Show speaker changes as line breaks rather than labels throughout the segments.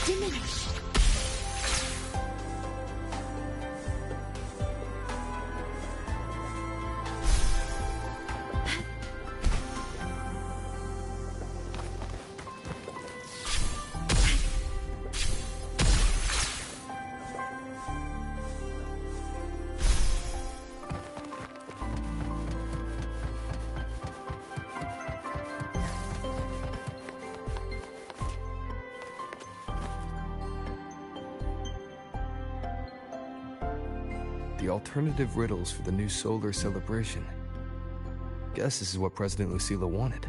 diminish.
The alternative riddles for the new solar celebration. Guess this is what President Lucilla wanted.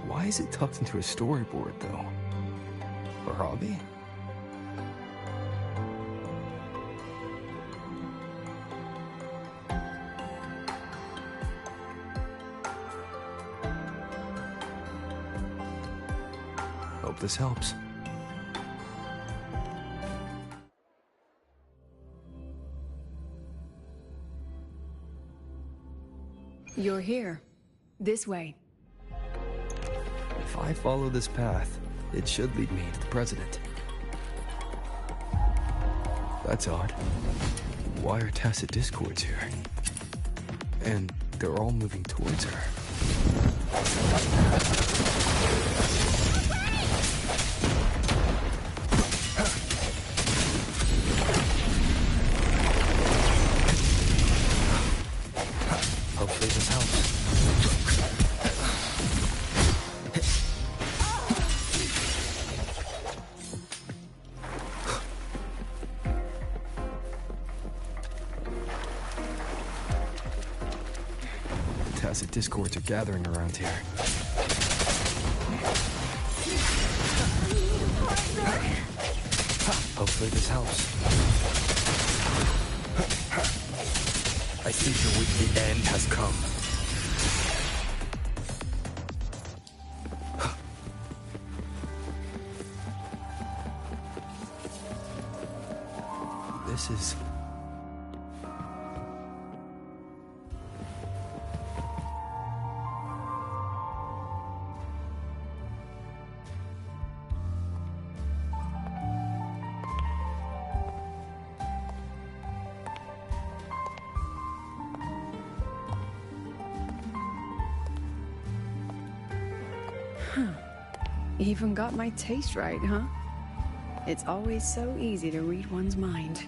Why is it tucked into a storyboard, though? Or hobby? Hope this helps.
You're here. This way.
If I follow this path, it should lead me to the president. That's odd. Why are tacit discords here? And they're all moving towards her. Hopefully this helps. Tacit discords are gathering around here. Hopefully this helps.
I think your wicked end has come.
This is...
Even got my taste right, huh? It's always so easy to read one's mind.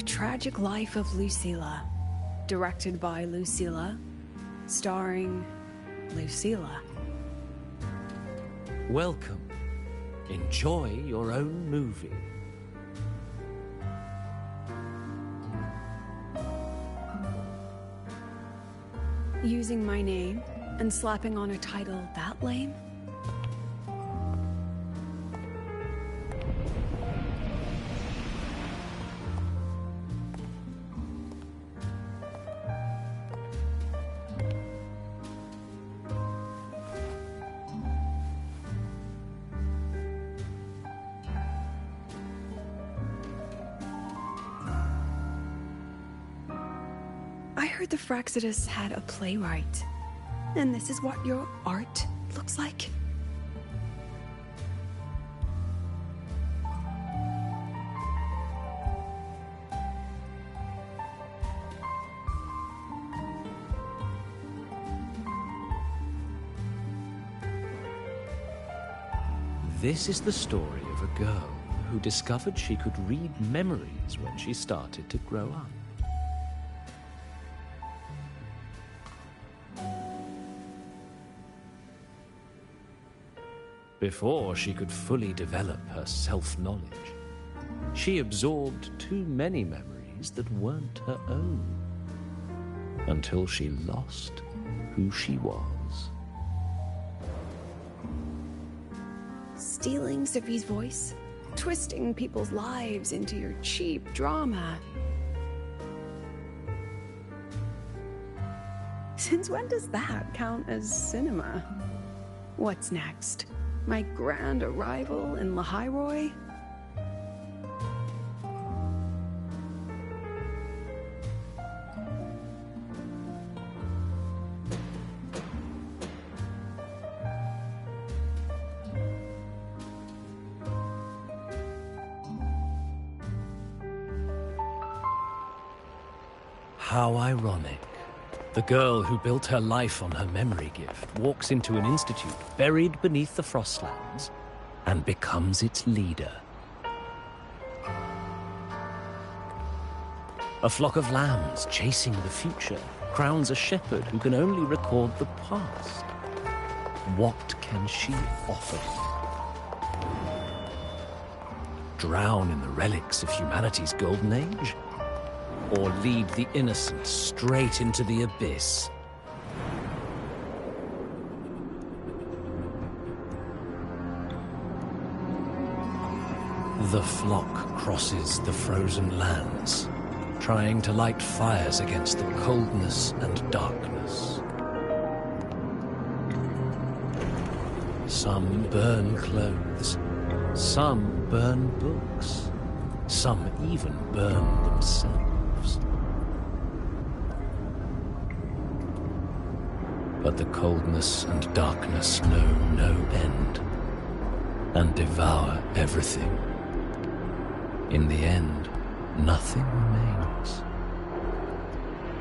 Tragic Life of Lucilla, directed by Lucilla, starring Lucilla.
Welcome. Enjoy your own movie.
Using my name and slapping on a title that lame? The Fraxidus had a playwright, and this is what your art looks like?
This is the story of a girl who discovered she could read memories when she started to grow up. Before she could fully develop her self-knowledge, she absorbed too many memories that weren't her own, until she lost who she was.
Stealing Sophie's voice, twisting people's lives into your cheap drama. Since when does that count as cinema? What's next? My grand arrival in Lahiroy?
How ironic. The girl who built her life on her memory gift walks into an institute buried beneath the Frostlands and becomes its leader. A flock of lambs chasing the future crowns a shepherd who can only record the past. What can she offer? Drown in the relics of humanity's golden age? Or lead the innocent straight into the abyss? The flock crosses the frozen lands, trying to light fires against the coldness and darkness. Some burn clothes, some burn books, some even burn themselves. But the coldness and darkness know no end, and devour everything. In the end, nothing remains,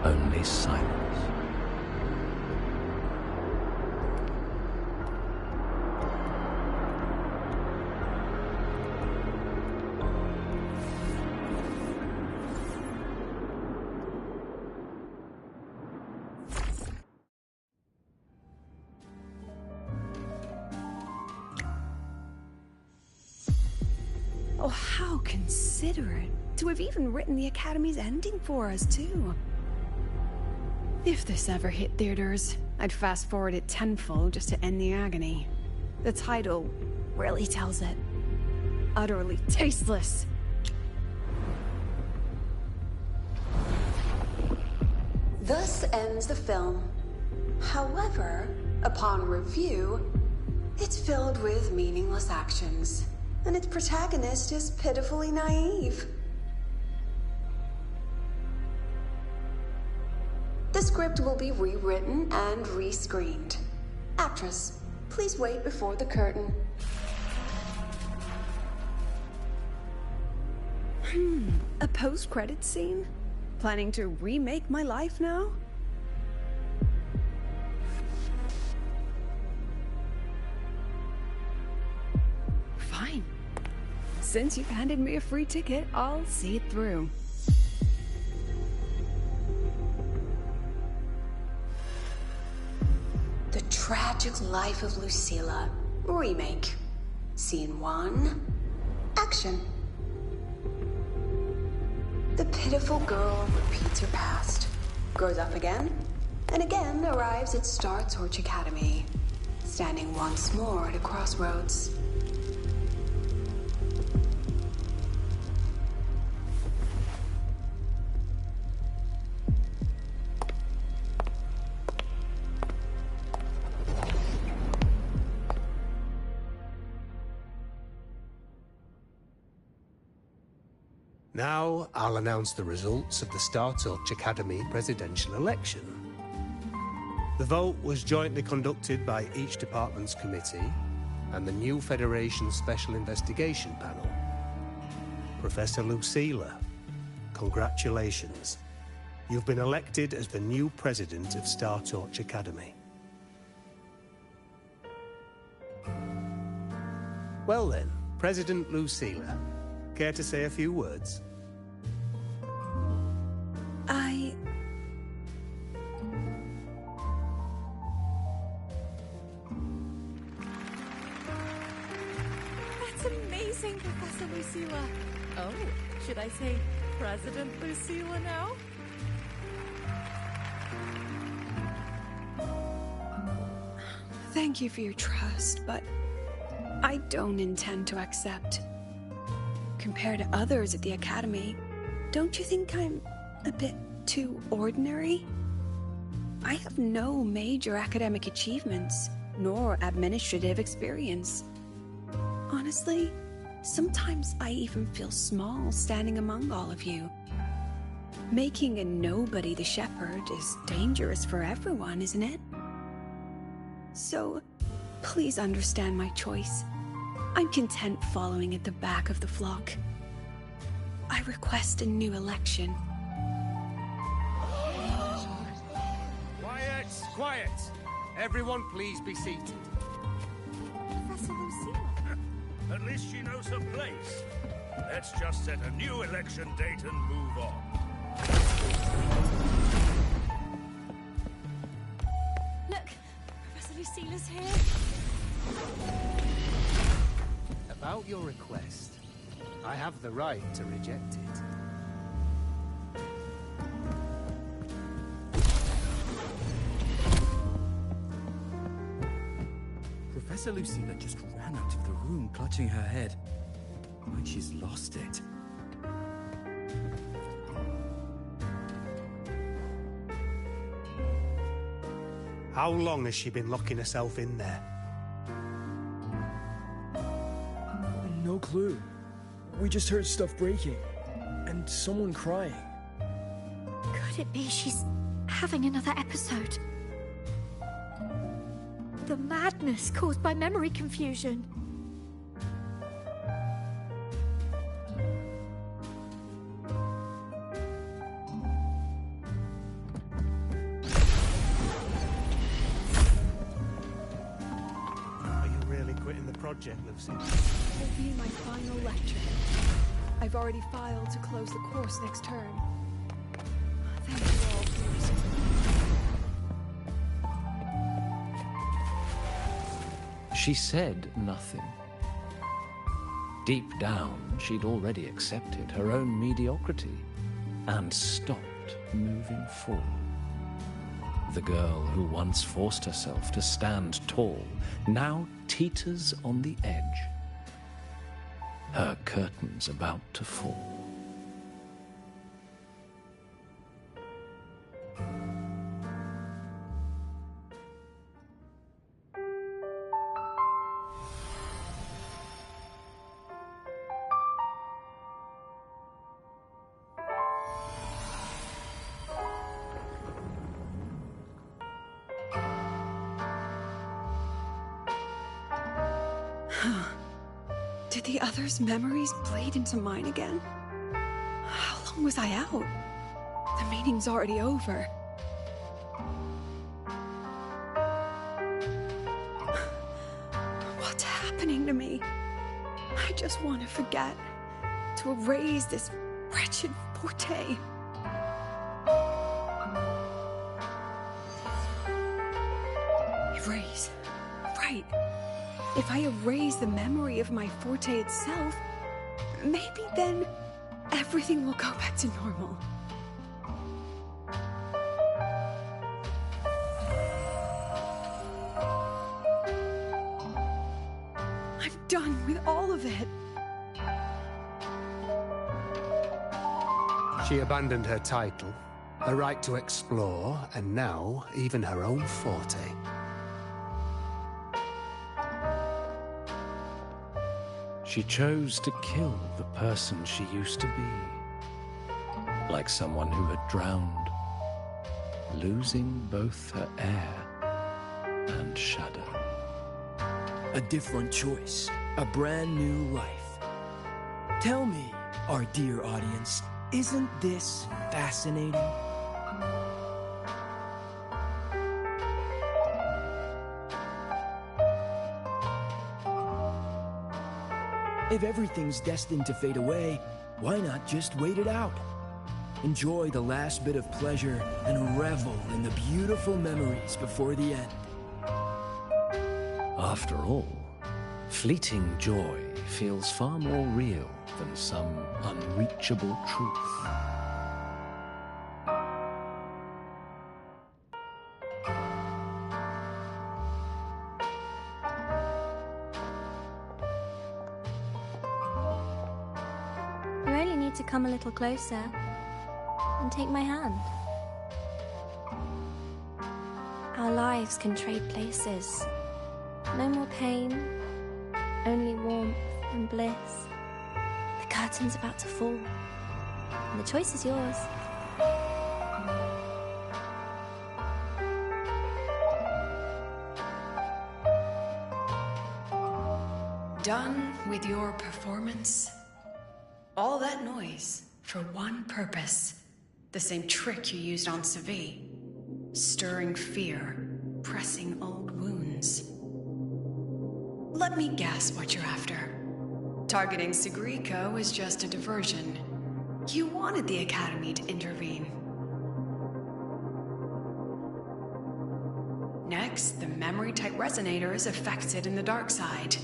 only silence.
Oh, how considerate to have even written the Academy's ending for us, too. If this ever hit theaters, I'd fast forward it tenfold just to end the agony. The title really tells it. Utterly tasteless.
Thus ends the film. However, upon review, it's filled with meaningless actions, and its protagonist is pitifully naive. The script will be rewritten and rescreened. Actress, please wait before the curtain.
A post-credit scene? Planning to remake my life now? Fine. Since you've handed me a free ticket, I'll see it through.
The Tragic Life of Lucilla. Remake. Scene 1. Action. The pitiful girl repeats her past, grows up again, and again arrives at Star Torch Academy, standing once more at a crossroads.
Now, I'll announce the results of the Star Torch Academy presidential election. The vote was jointly conducted by each department's committee and the new Federation Special Investigation Panel. Professor Lucilla, congratulations. You've been elected as the new president of Star Torch Academy. Well then, President Lucilla, care to say a few words?
That's amazing, Professor Lucilla. Oh, should I say President Lucilla now?
Thank you for your trust, but I don't intend to accept. Compared to others at the Academy, don't you think I'm a bit too ordinary? I have no major academic achievements, nor administrative experience. Honestly, sometimes I even feel small standing among all of you. Making a nobody the shepherd is dangerous for everyone, isn't it? So, please understand my choice. I'm content following at the back of the flock. I request a new election.
Quiet! Quiet! Everyone please be seated.
Professor Lucilla.
At least she knows her place. Let's just set a new election date and move on.
Look, Professor Lucilla's here.
About your request, I have the right to reject it.
Professor Lucilla just ran out of the room clutching her head, like she's lost it.
How long has she been locking herself in there?
No clue. We just heard stuff breaking, and someone crying.
Could it be she's having another episode? The madness caused by memory confusion.
Are you really quitting the project, Lucy?
It'll be my final lecture. I've already filed to close the course next term. Thank you all for your support.
She said nothing. Deep down, she'd already accepted her own mediocrity and stopped moving forward. The girl who once forced herself to stand tall now teeters on the edge. Her curtains about to fall.
Did the others' memories bleed into mine again? How long was I out? The meeting's already over. What's happening to me? I just want to forget. To erase this wretched forte. Erase. Right. If I erase the memory of my forte itself, maybe then everything will go back to normal. I'm done with all of it.
She abandoned her title, her right to explore, and now even her own forte.
She chose to kill the person she used to be, like someone who had drowned, losing both her air and shadow.
A different choice, a brand new life. Tell me, our dear audience, isn't this fascinating? If everything's destined to fade away, why not just wait it out? Enjoy the last bit of pleasure and revel in the beautiful memories before the end.
After all, fleeting joy feels far more real than some unreachable truth.
You only need to come a little closer and take my hand. Our lives can trade places. No more pain, only warmth and bliss. The curtain's about to fall, and the choice is yours.
Done with your performance? All that noise for one purpose. The same trick you used on Savi. Stirring fear, pressing old wounds. Let me guess what you're after. Targeting Sigriko was just a diversion. You wanted the Academy to intervene. Next, the memory-type Resonator is affected in the dark side.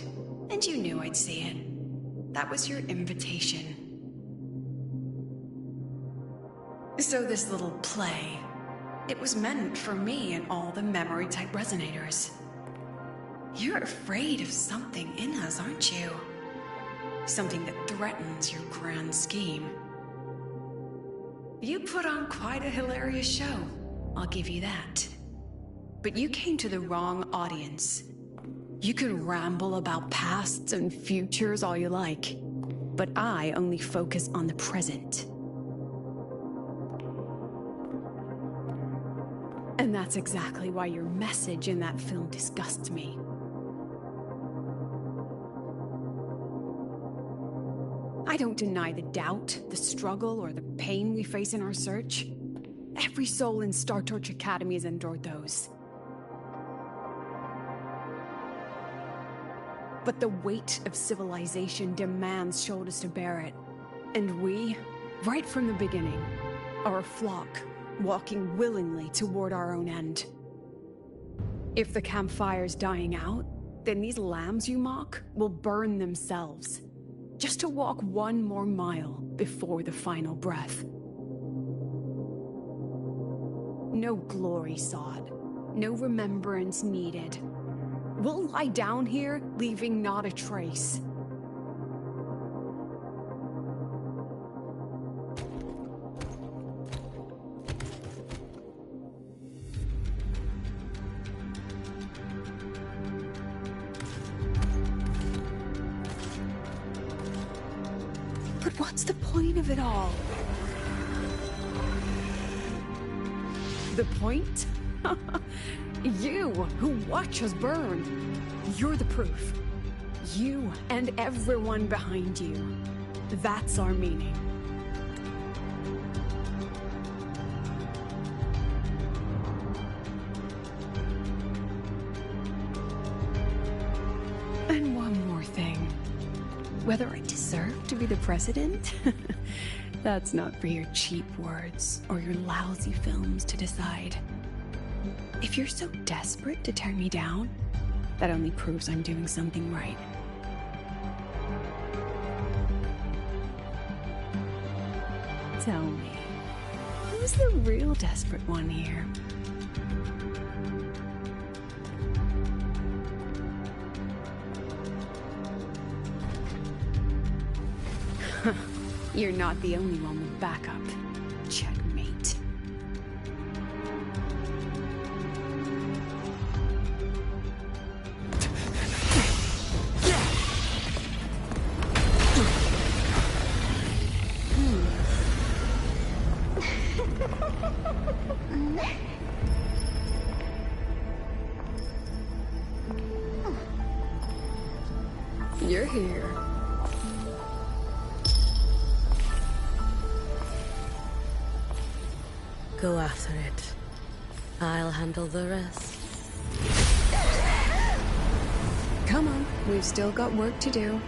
And you knew I'd see it. That was your invitation. So this little play, it was meant for me and all the memory-type Resonators. You're afraid of something in us, aren't you? Something that threatens your grand scheme. You put on quite a hilarious show, I'll give you that. But you came to the wrong audience. You can ramble about pasts and futures all you like, but I only focus on the present. And that's exactly why your message in that film disgusts me. I don't deny the doubt, the struggle, or the pain we face in our search. Every soul in Star Torch Academy has endured those. But the weight of civilization demands shoulders to bear it. And we, right from the beginning, are a flock, walking willingly toward our own end. If the campfire's dying out, then these lambs you mock will burn themselves, just to walk one more mile before the final breath. No glory sought, no remembrance needed. We'll lie down here, leaving not a trace. But what's the point of it all? The point? You, who watch us burn. You're the proof. You and everyone behind you. That's our meaning. And one more thing. Whether I deserve to be the president? That's not for your cheap words or your lousy films to decide. If you're so desperate to tear me down, that only proves I'm doing something right. Tell me, who's the real desperate one here? You're not the only one with backup. Checkmate. You're here.
Go after it. I'll handle the rest.
Come on, we've still got work to do.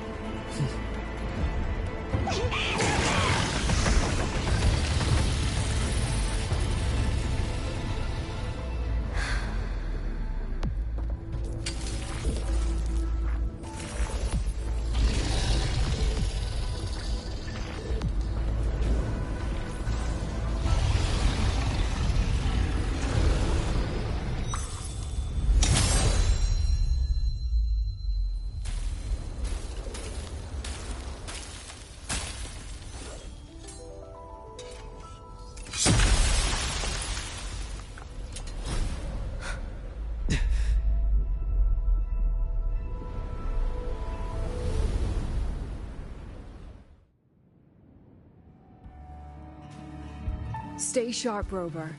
Stay sharp, Rover.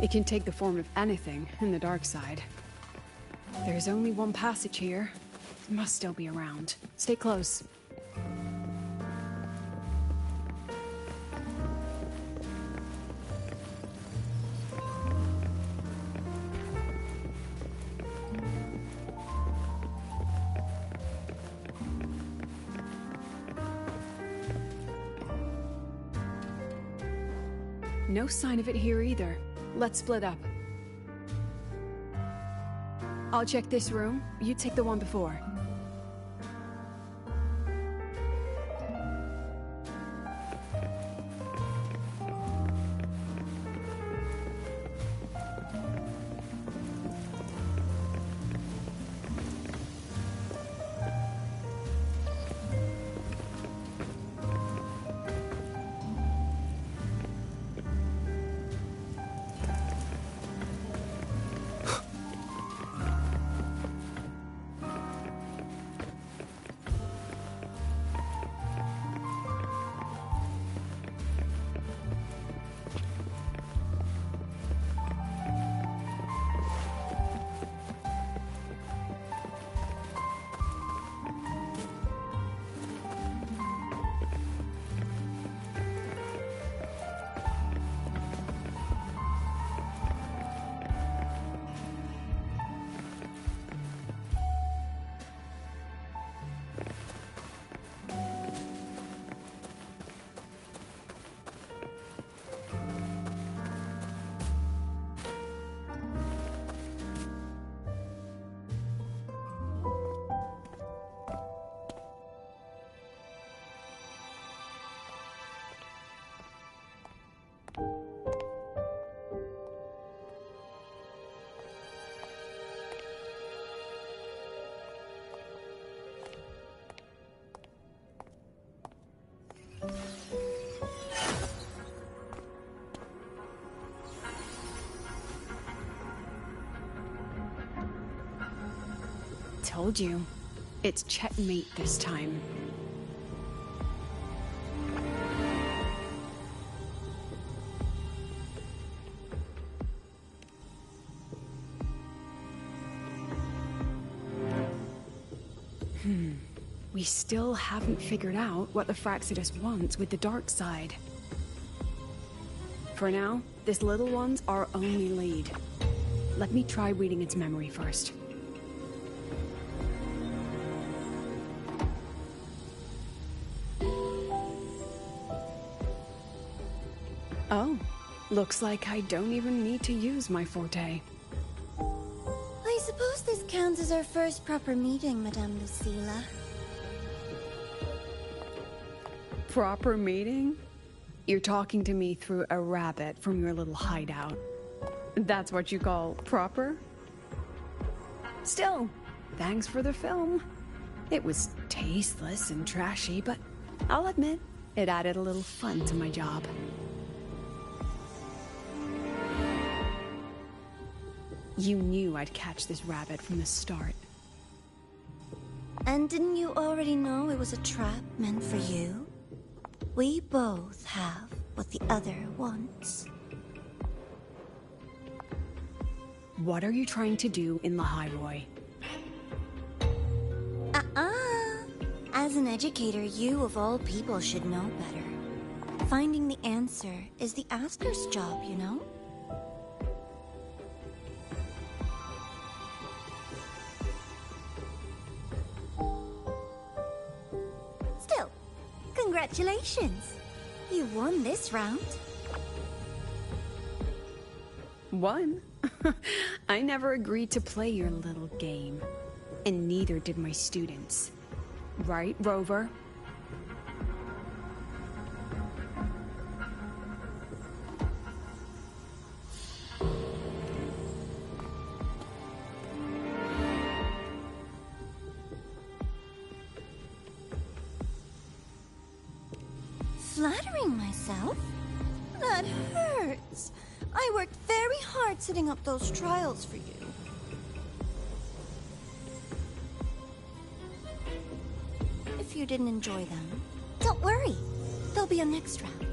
It can take the form of anything in the dark side. There's only one passage here. It must still be around. Stay close. No sign of it here either. Let's split up. I'll check this room. You take the one before. Told you. It's checkmate this time. We still haven't figured out what the Fraxidus wants with the dark side. For now, this little one's our only lead. Let me try reading its memory first. Oh, looks like I don't even need to use my forte.
I suppose this counts as our first proper meeting, Madame Lucilla.
Proper meeting? You're talking to me through a rabbit from your little hideout. That's what you call proper? Still, thanks for the film. It was tasteless and trashy, but I'll admit, it added a little fun to my job. You knew I'd catch this rabbit from the start.
And didn't you already know it was a trap meant for you? We both have what the other wants.
What are you trying to do in the Highroy?
As an educator, you of all people should know better. Finding the answer is the asker's job, you know?
Congratulations! You won this round.
Won? I never agreed to play your little game. And neither did my students. Right, Rover?
Flattering myself? That hurts. I worked very hard setting up those trials for you. If you didn't enjoy them, don't worry. There'll be a next round.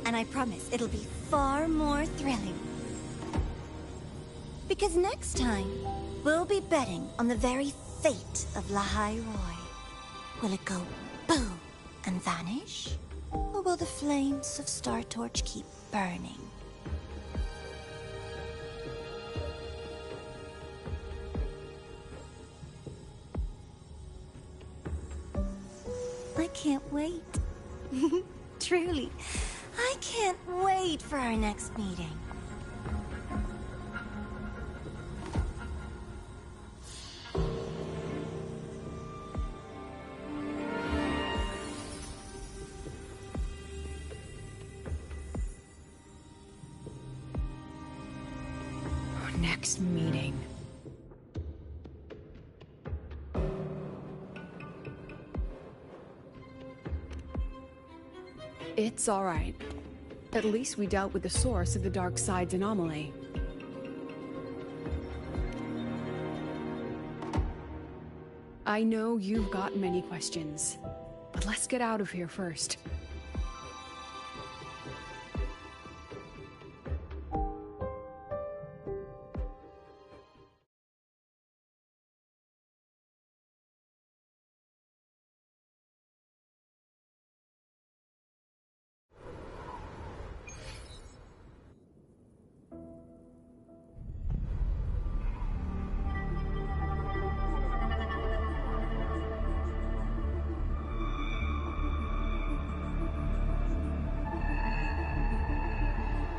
And I promise it'll be far more thrilling. Because next time, we'll be betting on the very fate of Lahai Roy. Will it go boom and vanish? Or will the flames of Star Torch keep burning? I can't wait. Truly, I can't wait for our next meeting.
Next meeting. It's all right. At least we dealt with the source of the dark side's anomaly. I know you've got many questions, but let's get out of here first.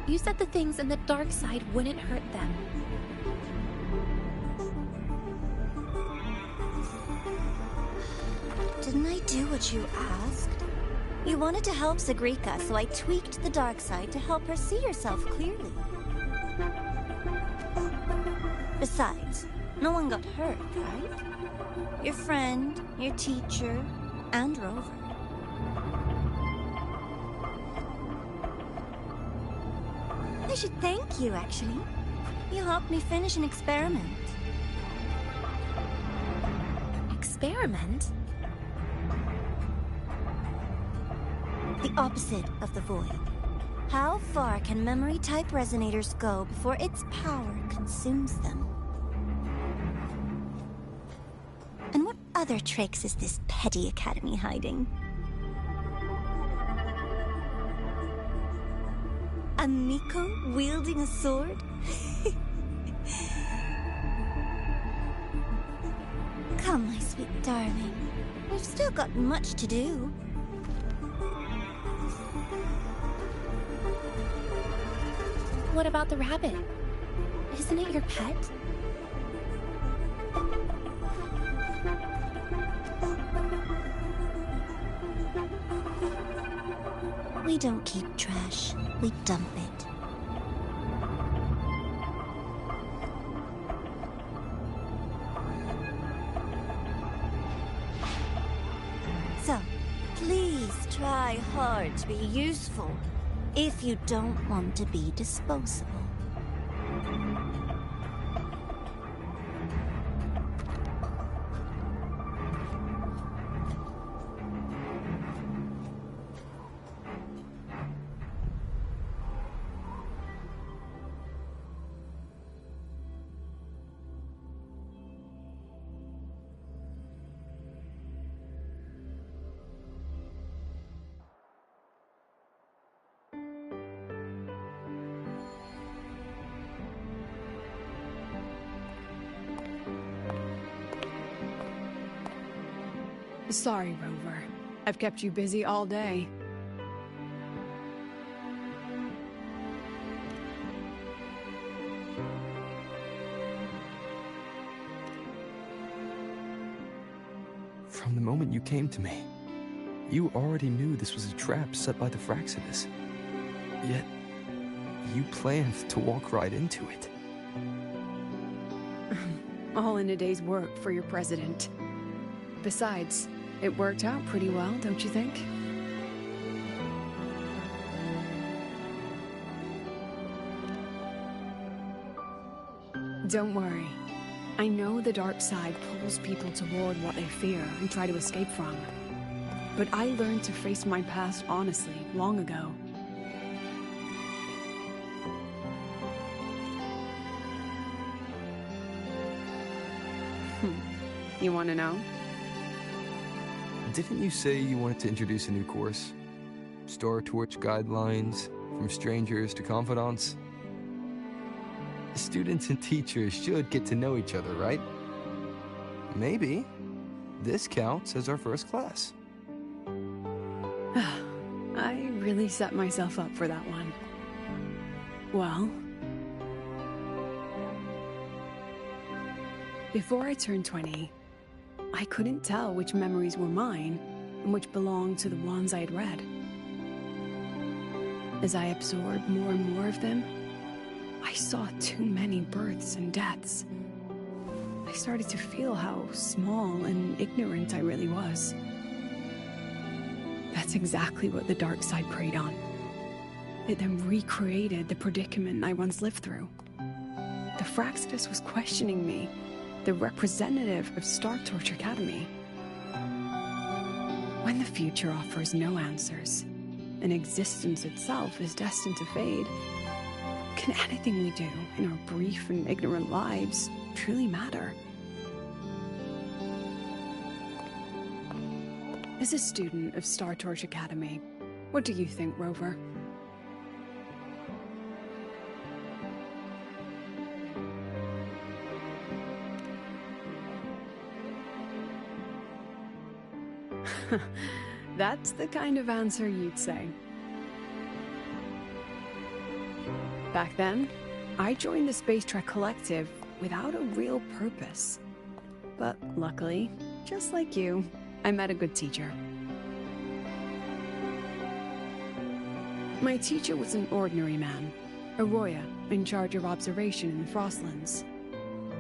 You said the things in the dark side wouldn't hurt them.
Didn't I do what you asked? You wanted to help Zagrika, so I tweaked the dark side to help her see herself clearly. Besides, no one got hurt, right? Your friend, your teacher, and Rover. I should thank you, actually. You helped me finish an experiment.
Experiment?
The opposite of the void. How far can memory-type resonators go before its power consumes them? And what other tricks is this petty academy hiding? A Miko wielding a sword? Come, my sweet darling. We've still got much to do.
What about the rabbit? Isn't it your pet?
We don't keep trash. We dump it. So, please try hard to be useful if you don't want to be disposable.
Sorry, Rover. I've kept you busy all day.
From the moment you came to me, you already knew this was a trap set by the Fraxidus. Yet, you planned to walk right into it.
All in a day's work for your president. Besides, it worked out pretty well, don't you think? Don't worry. I know the dark side pulls people toward what they fear and try to escape from. But I learned to face my past honestly long ago. You want to know?
Didn't you say you wanted to introduce a new course? Star Torch guidelines, from strangers to confidants? Students and teachers should get to know each other, right? Maybe this counts as our first class.
I really set myself up for that one. Well, before I turned 20, I couldn't tell which memories were mine and which belonged to the ones I had read. As I absorbed more and more of them, I saw too many births and deaths. I started to feel how small and ignorant I really was. That's exactly what the dark side preyed on. It then recreated the predicament I once lived through. The Fraxidus was questioning me, the representative of Star Torch Academy. When the future offers no answers, and existence itself is destined to fade, can anything we do in our brief and ignorant lives truly matter? As a student of Star Torch Academy, what do you think, Rover? That's the kind of answer you'd say. Back then, I joined the Space Trek Collective without a real purpose. But luckily, just like you, I met a good teacher. My teacher was an ordinary man, Arroya, in charge of observation in the Frostlands.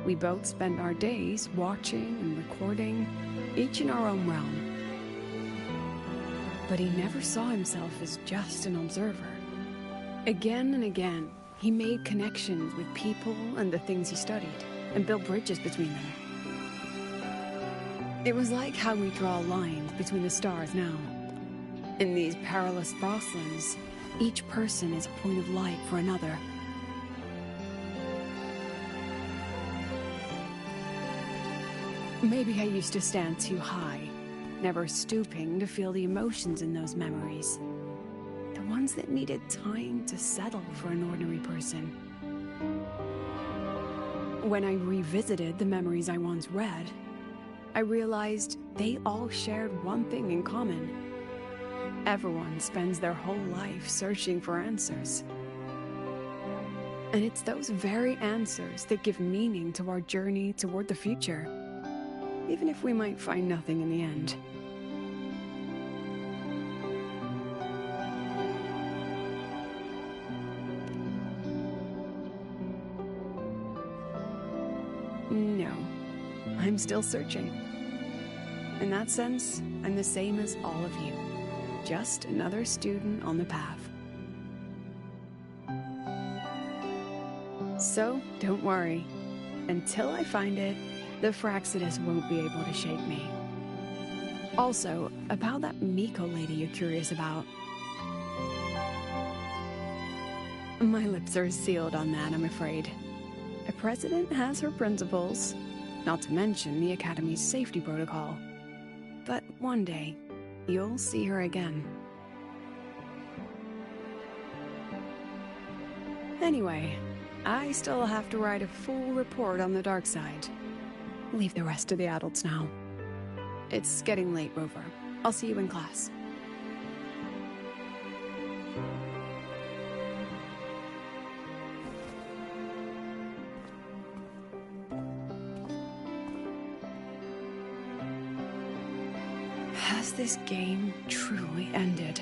We both spent our days watching and recording, each in our own realm. But he never saw himself as just an observer. Again and again, he made connections with people and the things he studied, and built bridges between them. It was like how we draw lines between the stars now. In these perilous Frostlands, each person is a point of light for another. Maybe I used to stand too high, never stooping to feel the emotions in those memories. The ones that needed time to settle for an ordinary person. When I revisited the memories I once read, I realized they all shared one thing in common. Everyone spends their whole life searching for answers. And it's those very answers that give meaning to our journey toward the future, even if we might find nothing in the end. No, I'm still searching. In that sense, I'm the same as all of you. Just another student on the path. So, don't worry. Until I find it, the Fraxidus won't be able to shake me. Also, about that Miko lady you're curious about. My lips are sealed on that, I'm afraid. A president has her principles, not to mention the Academy's safety protocol. But one day, you'll see her again. Anyway, I still have to write a full report on the dark side. Leave the rest to the adults now. It's getting late, Rover. I'll see you in class. Has this game truly ended?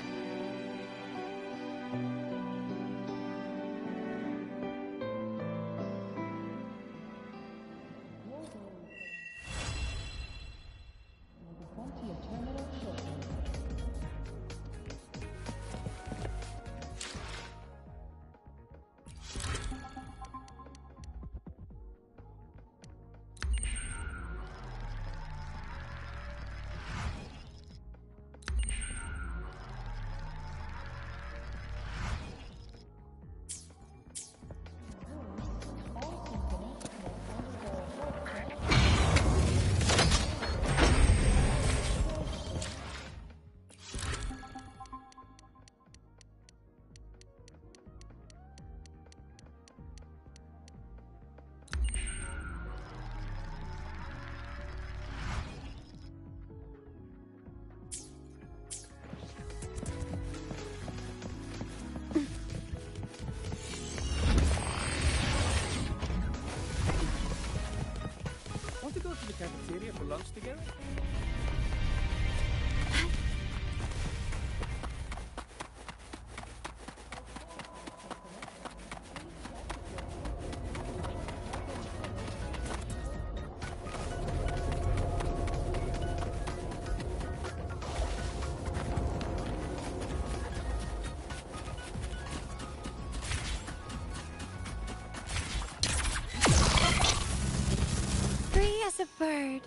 Want to go to the cafeteria for lunch together?
Free as a bird.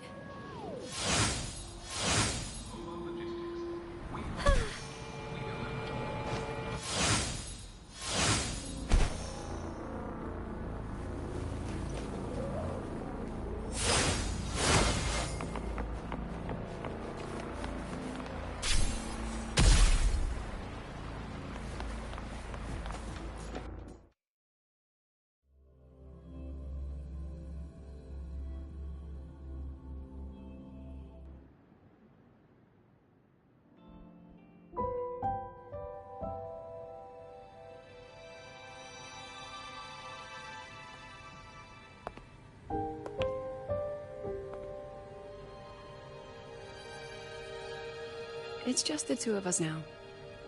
It's just the two of us now.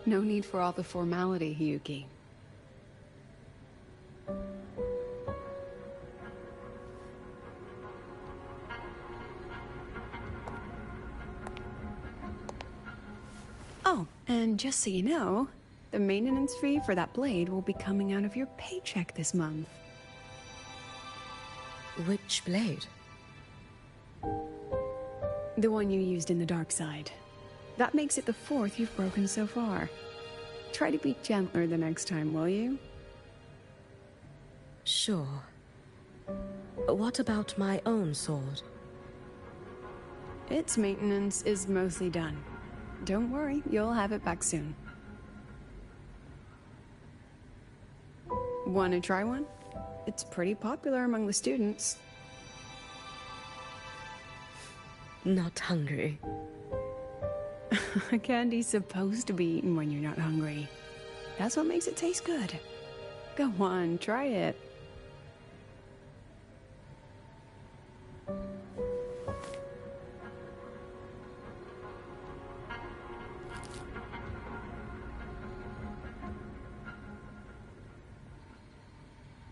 No need for all the formality, Hiyuki. Oh, and just so you know, the maintenance fee for that blade will be coming out of your paycheck this month.
Which blade?
The one you used in the dark side. That makes it the 4th you've broken so far. Try to be gentler the next time, will you?
Sure. What about my own sword?
Its maintenance is mostly done. Don't worry, you'll have it back soon. Want to try one? It's pretty popular among the students.
Not hungry.
Candy's supposed to be eaten when you're not hungry. That's what makes it taste good. Go on, try it.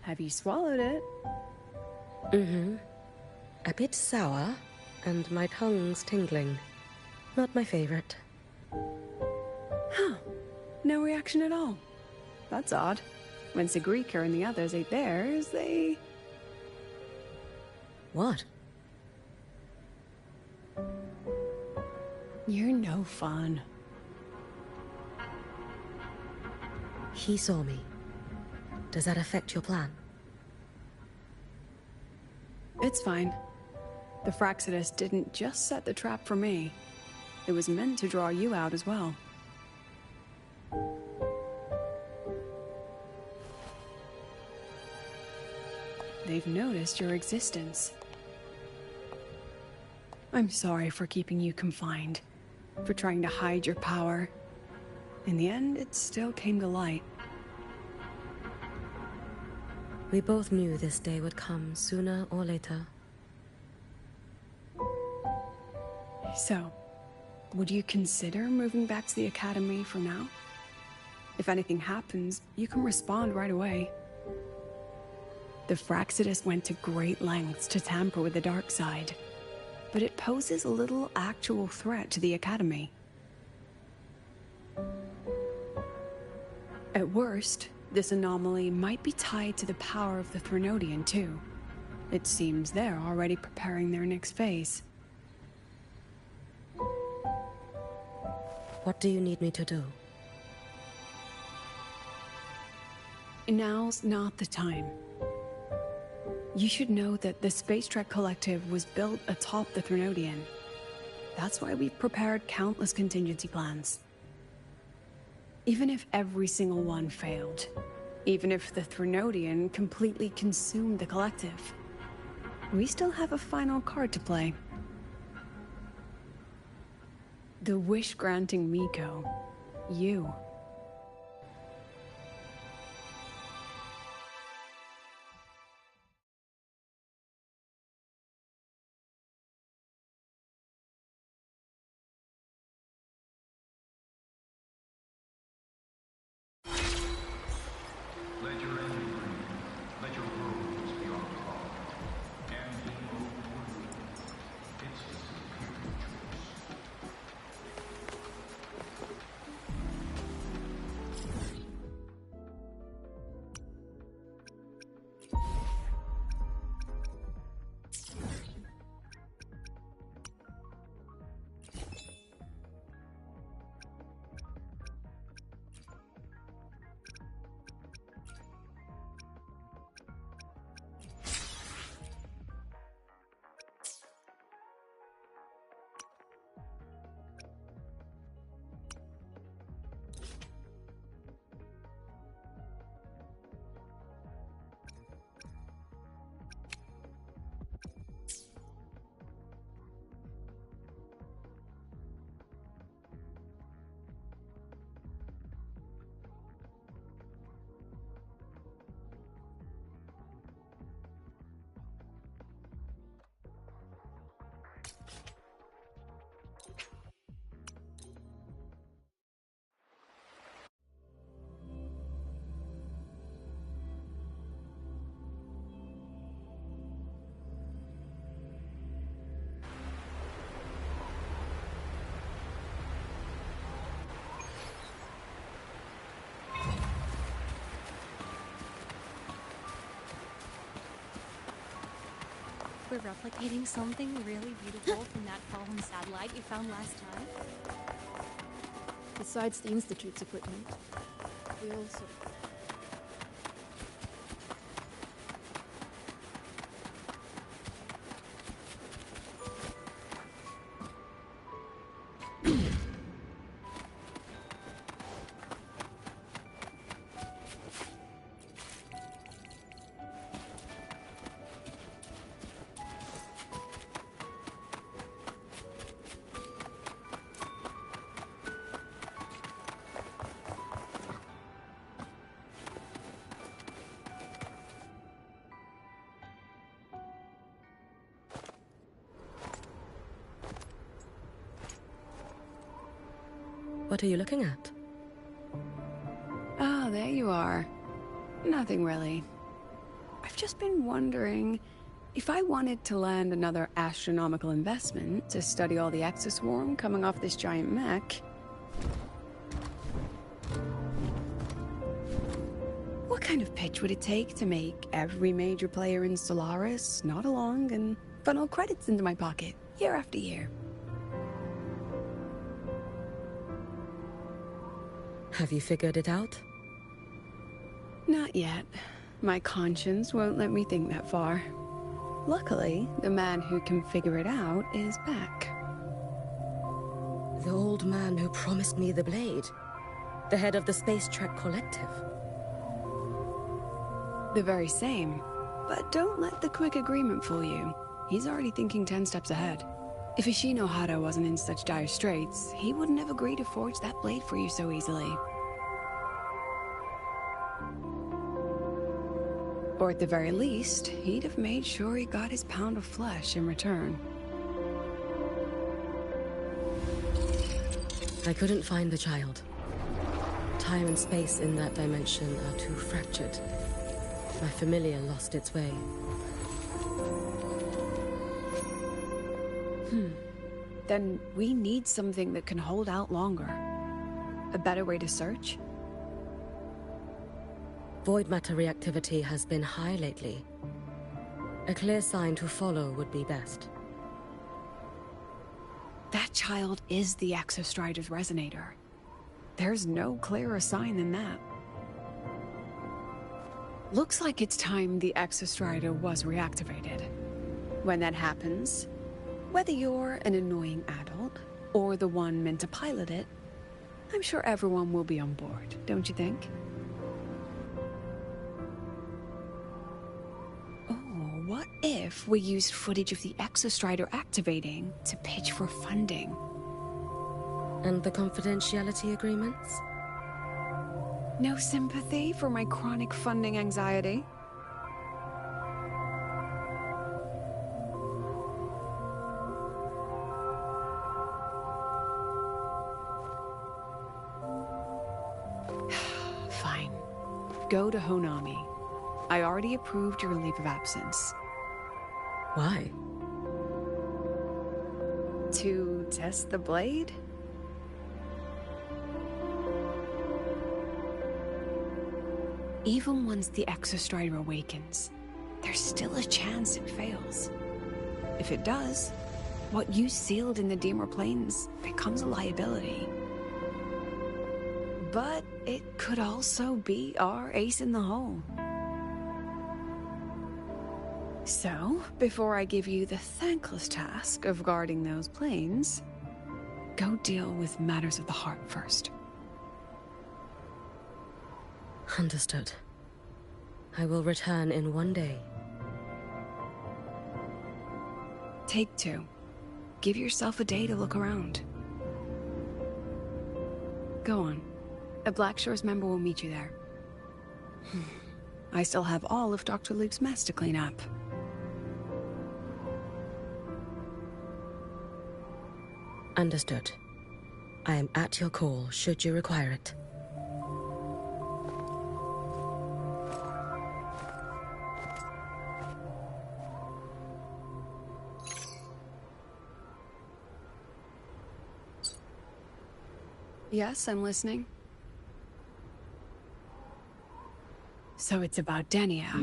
Have you swallowed it?
Mm-hmm. A bit sour, and my tongue's tingling. Not my favorite.
Huh. No reaction at all. That's odd. When Sigrika and the others ate theirs, they...
What?
You're no fun.
He saw me. Does that affect your plan?
It's fine. The Fraxidus didn't just set the trap for me. It was meant to draw you out as well. They've noticed your existence. I'm sorry for keeping you confined. for trying to hide your power. In the end, it still came to light.
We both knew this day would come sooner or later.
So, would you consider moving back to the Academy for now? If anything happens, you can respond right away. The Fractsidus went to great lengths to tamper with the dark side, but it poses a little actual threat to the Academy. At worst, this anomaly might be tied to the power of the Threnodian too. It seems they're already preparing their next phase.
What do you need me to do?
Now's not the time. You should know that the Space Trek Collective was built atop the Threnodian. That's why we've prepared countless contingency plans. Even if every single one failed, even if the Threnodian completely consumed the Collective, we still have a final card to play. The wish-granting Miko. You.
We're replicating something really beautiful from that fallen satellite we found last time.
Besides the Institute's equipment, we also...
What are you looking at?
Ah, there you are. Nothing really. I've just been wondering if I wanted to land another astronomical investment to study all the exoswarm coming off this giant mech. What kind of pitch would it take to make every major player in Solaris nod along and funnel credits into my pocket year after year?
Have you figured it out?
Not yet. My conscience won't let me think that far. Luckily, the man who can figure it out is back.
The old man who promised me the blade. The head of the Space Trek Collective.
The very same. But don't let the quick agreement fool you. He's already thinking 10 steps ahead. If Ishinohara wasn't in such dire straits, he wouldn't have agreed to forge that blade for you so easily. Or at the very least, he'd have made sure he got his pound of flesh in return.
I couldn't find the child. Time and space in that dimension are too fractured. My familiar lost its way.
Then we need something that can hold out longer. A better way to search?
Void matter reactivity has been high lately. A clear sign to follow would be best.
That child is the Exostrider's Resonator. There's no clearer sign than that. Looks like it's time the Exostrider was reactivated. When that happens, whether you're an annoying adult or the one meant to pilot it, I'm sure everyone will be on board, don't you think? Oh, what if we used footage of the Exostrider activating to pitch for funding?
And the confidentiality agreements?
No sympathy for my chronic funding anxiety? Fine. Go to Honami. I already approved your leave of absence.
Why?
To test the blade? Even once the Exostrider awakens, there's still a chance it fails. If it does, what you sealed in the Dimmer Plains becomes a liability. But it could also be our ace in the hole. So, before I give you the thankless task of guarding those planes, go deal with matters of the heart first.
Understood. I will return in one day.
Take 2. Give yourself a day to look around. Go on. A Black Shores member will meet you there. I still have all of Dr. Luke's mess to clean up.
Understood. I am at your call should you require it.
Yes, I'm listening. So it's about Denia.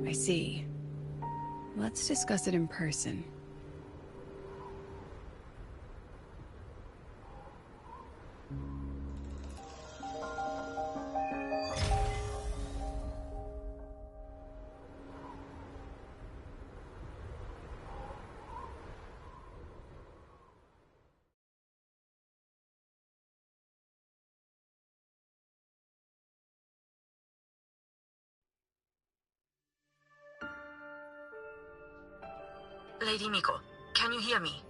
I see. Let's discuss it in person.
Lady Miko, can you hear me?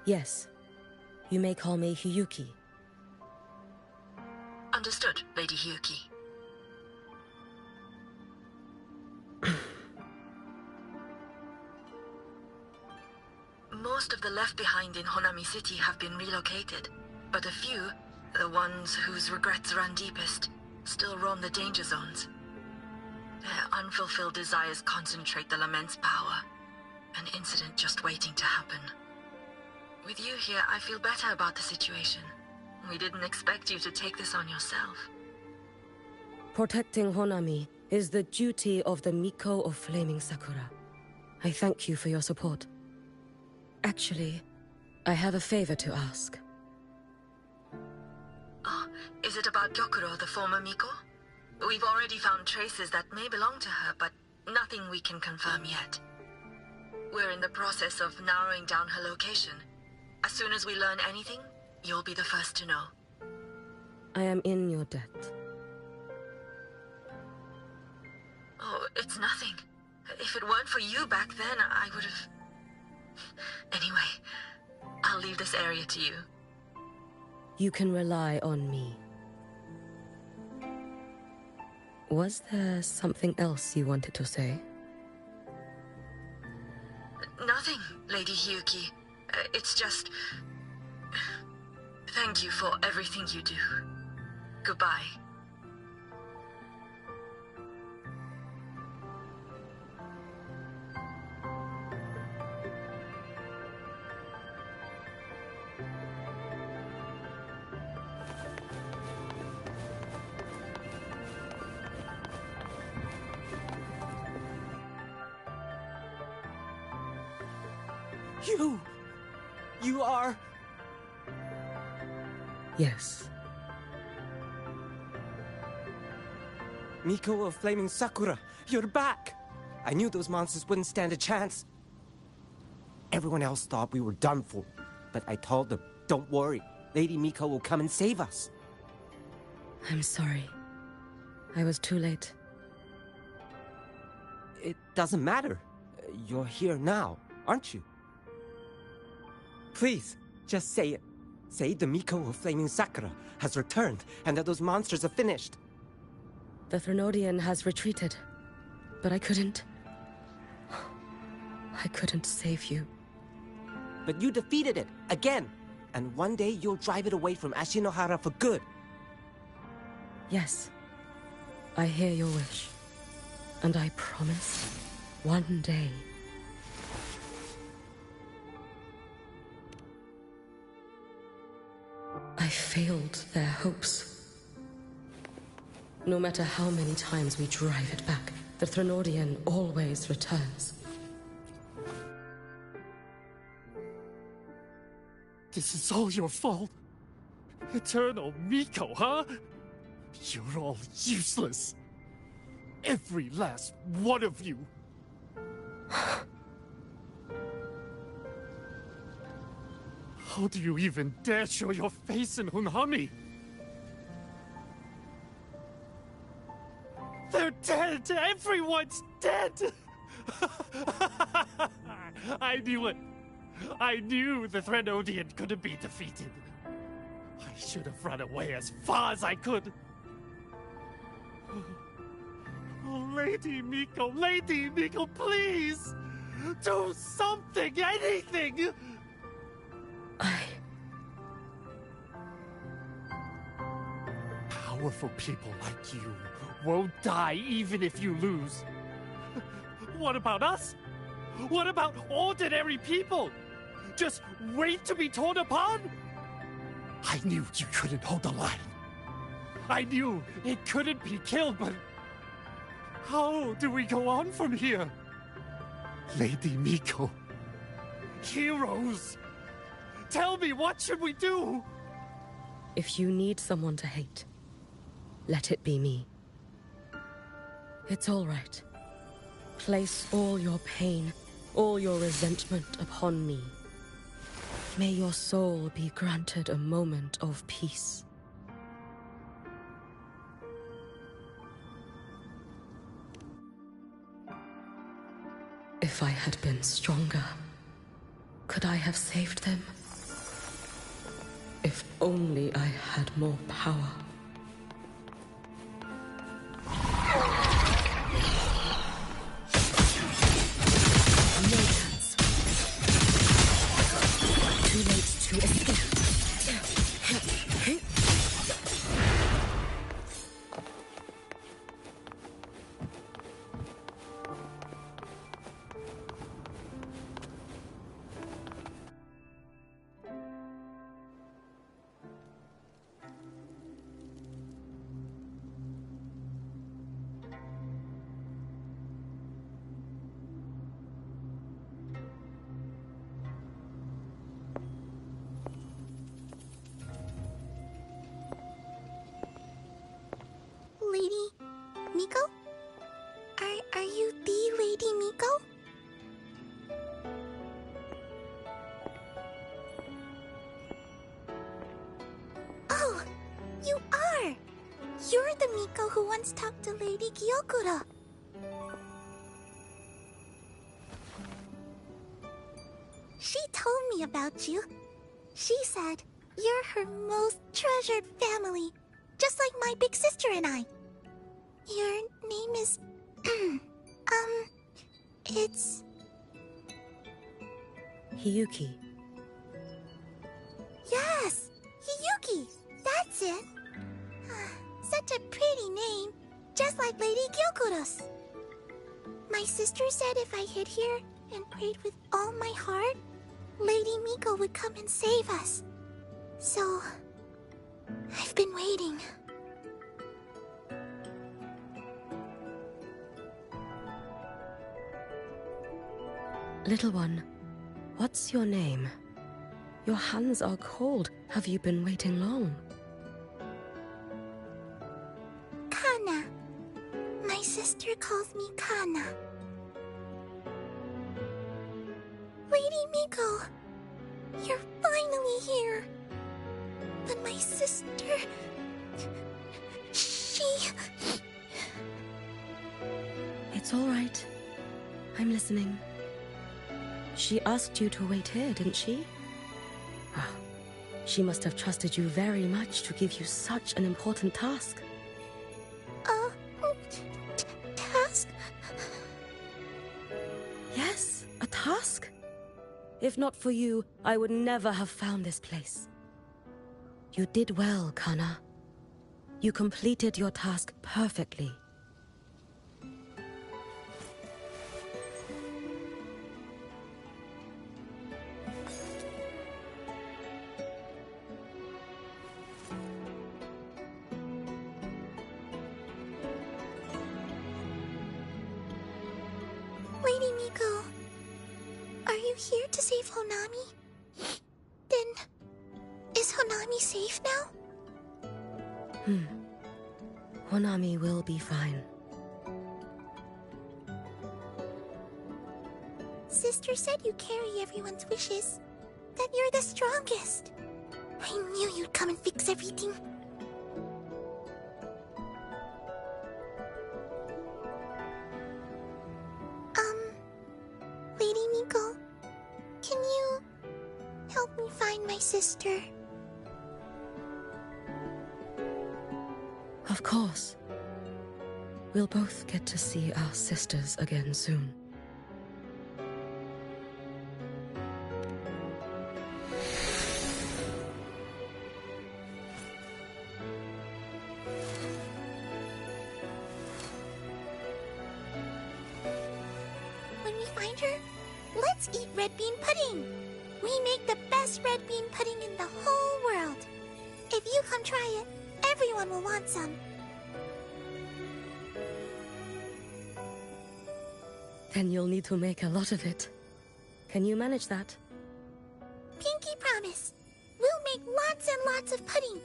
Yes. You may call me Hiyuki.
Understood, Lady Hiyuki. Most of the left behind in Honami City have been relocated, but a few, the ones whose regrets run deepest, still roam the danger zones. Their unfulfilled desires concentrate the Lament's power. An incident just waiting to happen. With you here, I feel better about the situation. We didn't expect you to take this on yourself.
Protecting Honami is the duty of the Miko of Flaming Sakura. I thank you for your support. Actually, I have a favor to ask.
Oh, is it about Gyokuro, the former Miko? We've already found traces that may belong to her, but nothing we can confirm yet. We're in the process of narrowing down her location. As soon as we learn anything, you'll be the first to know.
I am in your debt.
Oh, it's nothing. If it weren't for you back then, I would have... area to you.
You can rely on me. Was there something else you wanted to say?
Nothing, Lady Hiyuki. It's just... Thank you for everything you do. Goodbye.
You are...
Yes.
Miko of Flaming Sakura, you're back! I knew those monsters wouldn't stand a chance. Everyone else thought we were done for, but I told them, don't worry, Lady Miko will come and save us.
I'm sorry. I was too late.
It doesn't matter. You're here now, aren't you? Please, just say it. Say the Miko of Flaming Sakura has returned and that those monsters are finished.
The Threnodian has retreated, but I couldn't save you.
But you defeated it, again! And one day you'll drive it away from Ashinohara for good.
Yes, I hear your wish. And I promise, one day... I failed their hopes. No matter how many times we drive it back, the Threnodian always returns.
This is all your fault. Eternal Miko, huh? You're all useless. Every last one of you. How do you even dare show your face in Hunhami? They're dead! Everyone's dead! I knew it! I knew the Threnodian couldn't be defeated. I should have run away as far as I could. Oh, Lady Miko, please! Do something, anything! Powerful people like you won't die even if you lose. What about us? What about ordinary people? Just wait to be torn apart? I knew you couldn't hold the line. I knew it couldn't be killed, but how do we go on from here? Lady Miko, heroes, tell me, what should we do?
If you need someone to hate, let it be me. It's all right. Place all your pain, all your resentment upon me. May your soul be granted a moment of peace. If I had been stronger, could I have saved them? If only I had more power. No chance. Too late to escape.
Lady Miko? Are you the Lady Miko? Oh, you are! You're the Miko who once talked to Lady Gyokura. She told me about you. She said you're her most treasured family, just like my big sister and I. Your name is... it's...
Hiyuki.
Yes! Hiyuki! That's it! Such a pretty name, just like Lady Gyokuro's. My sister said if I hid here and prayed with all my heart, Lady Miko would come and save us. So, I've been waiting.
Little one, what's your name? Your hands are cold. Have you been waiting long?
Kana. My sister calls me Kana. Lady Miko, you're finally here. But my sister... she...
It's all right. I'm listening. She asked you to wait here, didn't she? Ah, she must have trusted you very much to give you such an important task.
Task?
Yes, a task. If not for you, I would never have found this place. You did well, Kana. You completed your task perfectly.
Lady Miko, are you here to save Honami? Then, is Honami safe now?
Honami will be fine.
Sister said you carry everyone's wishes. That you're the strongest. I knew you'd come and fix everything. Lady Miko, can you help me find my sister?
Of course. We'll both get to see our sisters again soon.
When we find her, let's eat red bean pudding. We make the best red bean pudding in the whole world. If you come try it, everyone will want some.
Then you'll need to make a lot of it. Can you manage that?
Pinky promise. We'll make lots and lots of pudding.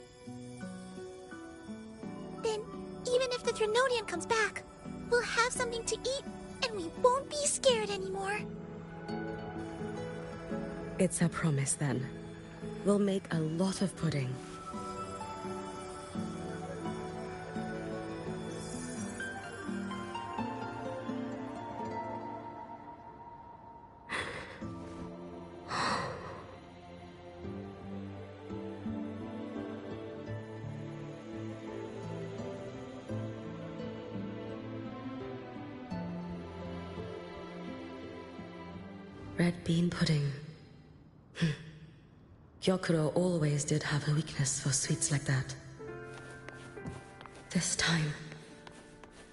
Then, even if the Drenodian comes back, we'll have something to eat and we won't be scared anymore.
It's a promise then. We'll make a lot of pudding. Red bean pudding. Gyokuro always did have a weakness for sweets like that. This time,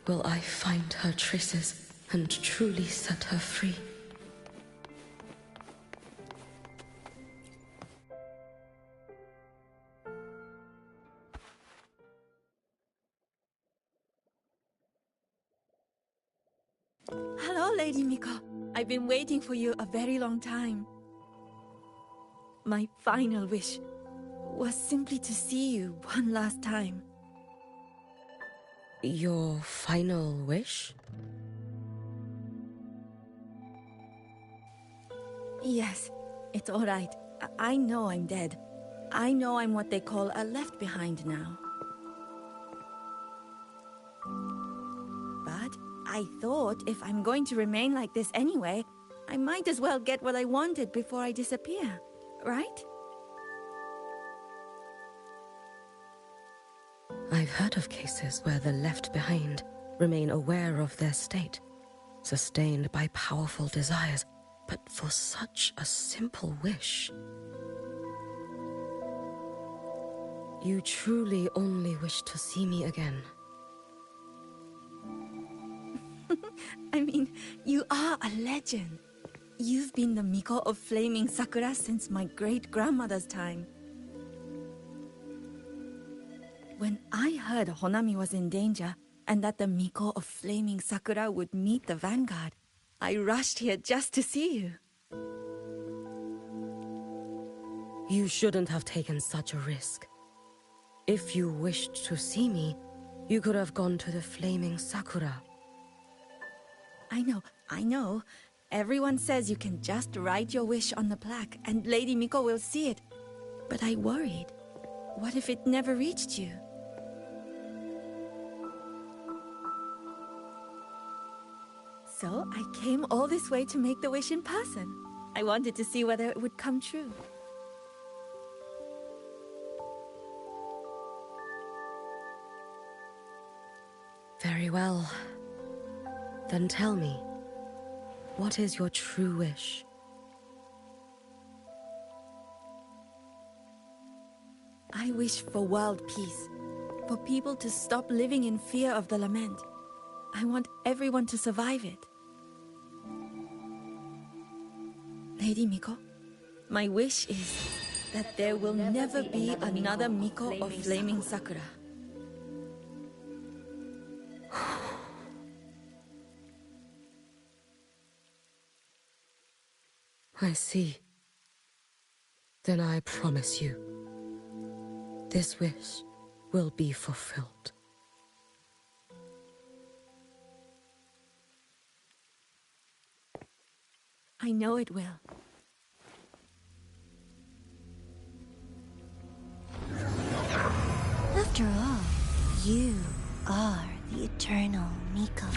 will I find her traces and truly set her free?
Hello, Lady Miko. I've been waiting for you a very long time. My final wish was simply to see you one last time.
Your final wish?
Yes, it's all right. I know I'm dead. I know I'm what they call a left behind now. But I thought if I'm going to remain like this anyway, I might as well get what I wanted before I disappear, right?
I've heard of cases where the left behind remain aware of their state, sustained by powerful desires, but for such a simple wish. You truly only wish to see me again.
I mean, you are a legend. You've been the Miko of Flaming Sakura since my great-grandmother's time. When I heard Honami was in danger, and that the Miko of Flaming Sakura would meet the Vanguard, I rushed here just to see you.
You shouldn't have taken such a risk. If you wished to see me, you could have gone to the Flaming Sakura.
I know. Everyone says you can just write your wish on the plaque and Lady Miko will see it. But I worried. What if it never reached you? So I came all this way to make the wish in person. I wanted to see whether it would come true.
Very well. Then tell me, what is your true wish?
I wish for world peace, for people to stop living in fear of the lament. I want everyone to survive it. Lady Miko, my wish is that there will never be another Miko of Flaming Sakura.
I see. Then I promise you, this wish will be fulfilled.
I know it will.
After all, you are the eternal Miko.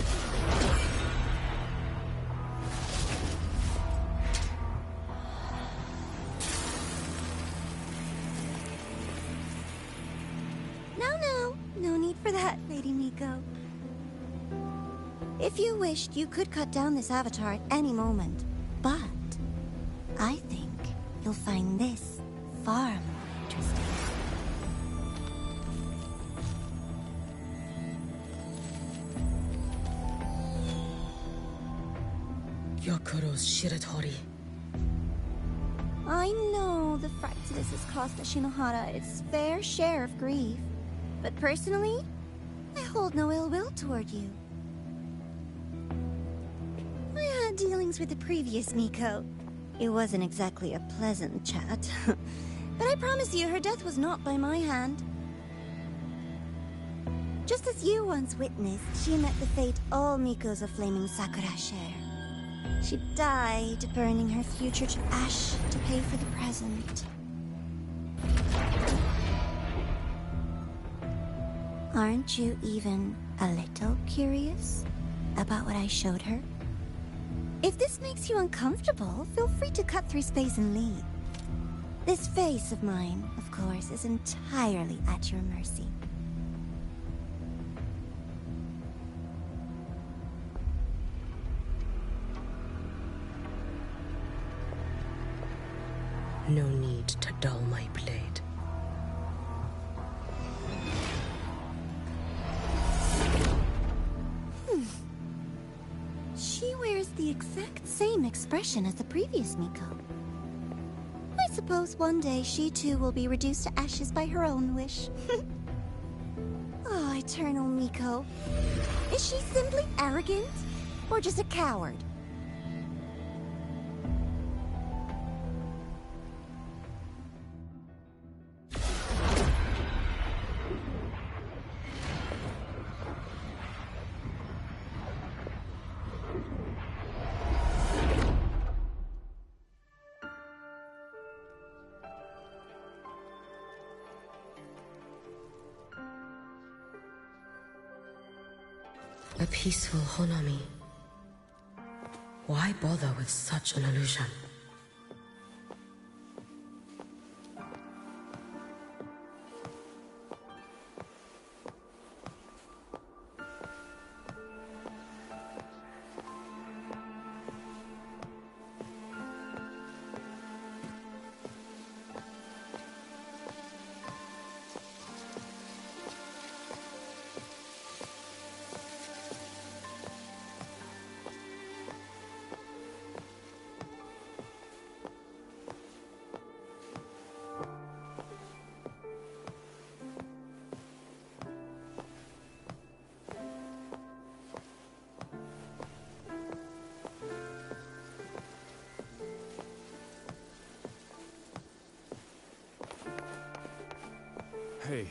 No need for that, Lady Miko. If you wished, you could cut down this avatar at any moment. But I think you'll find this far more interesting.
Yokuro's Shiratori.
I know the Fraxidus has cost Ashinohara its fair share of grief. But personally, I hold no ill will toward you. I had dealings with the previous Miko. It wasn't exactly a pleasant chat. But I promise you, her death was not by my hand. Just as you once witnessed, she met the fate all Mikos of Flaming Sakura share. She died, burning her future to ash to pay for the present. Aren't you even a little curious about what I showed her? If this makes you uncomfortable, feel free to cut through space and leave. This face of mine, of course, is entirely at your mercy.
No need to dull my blade.
She wears the exact same expression as the previous Miko. I suppose one day she too will be reduced to ashes by her own wish. Oh, eternal Miko. Is she simply arrogant? Or just a coward?
A peaceful Honami. Why bother with such an illusion?
Hey,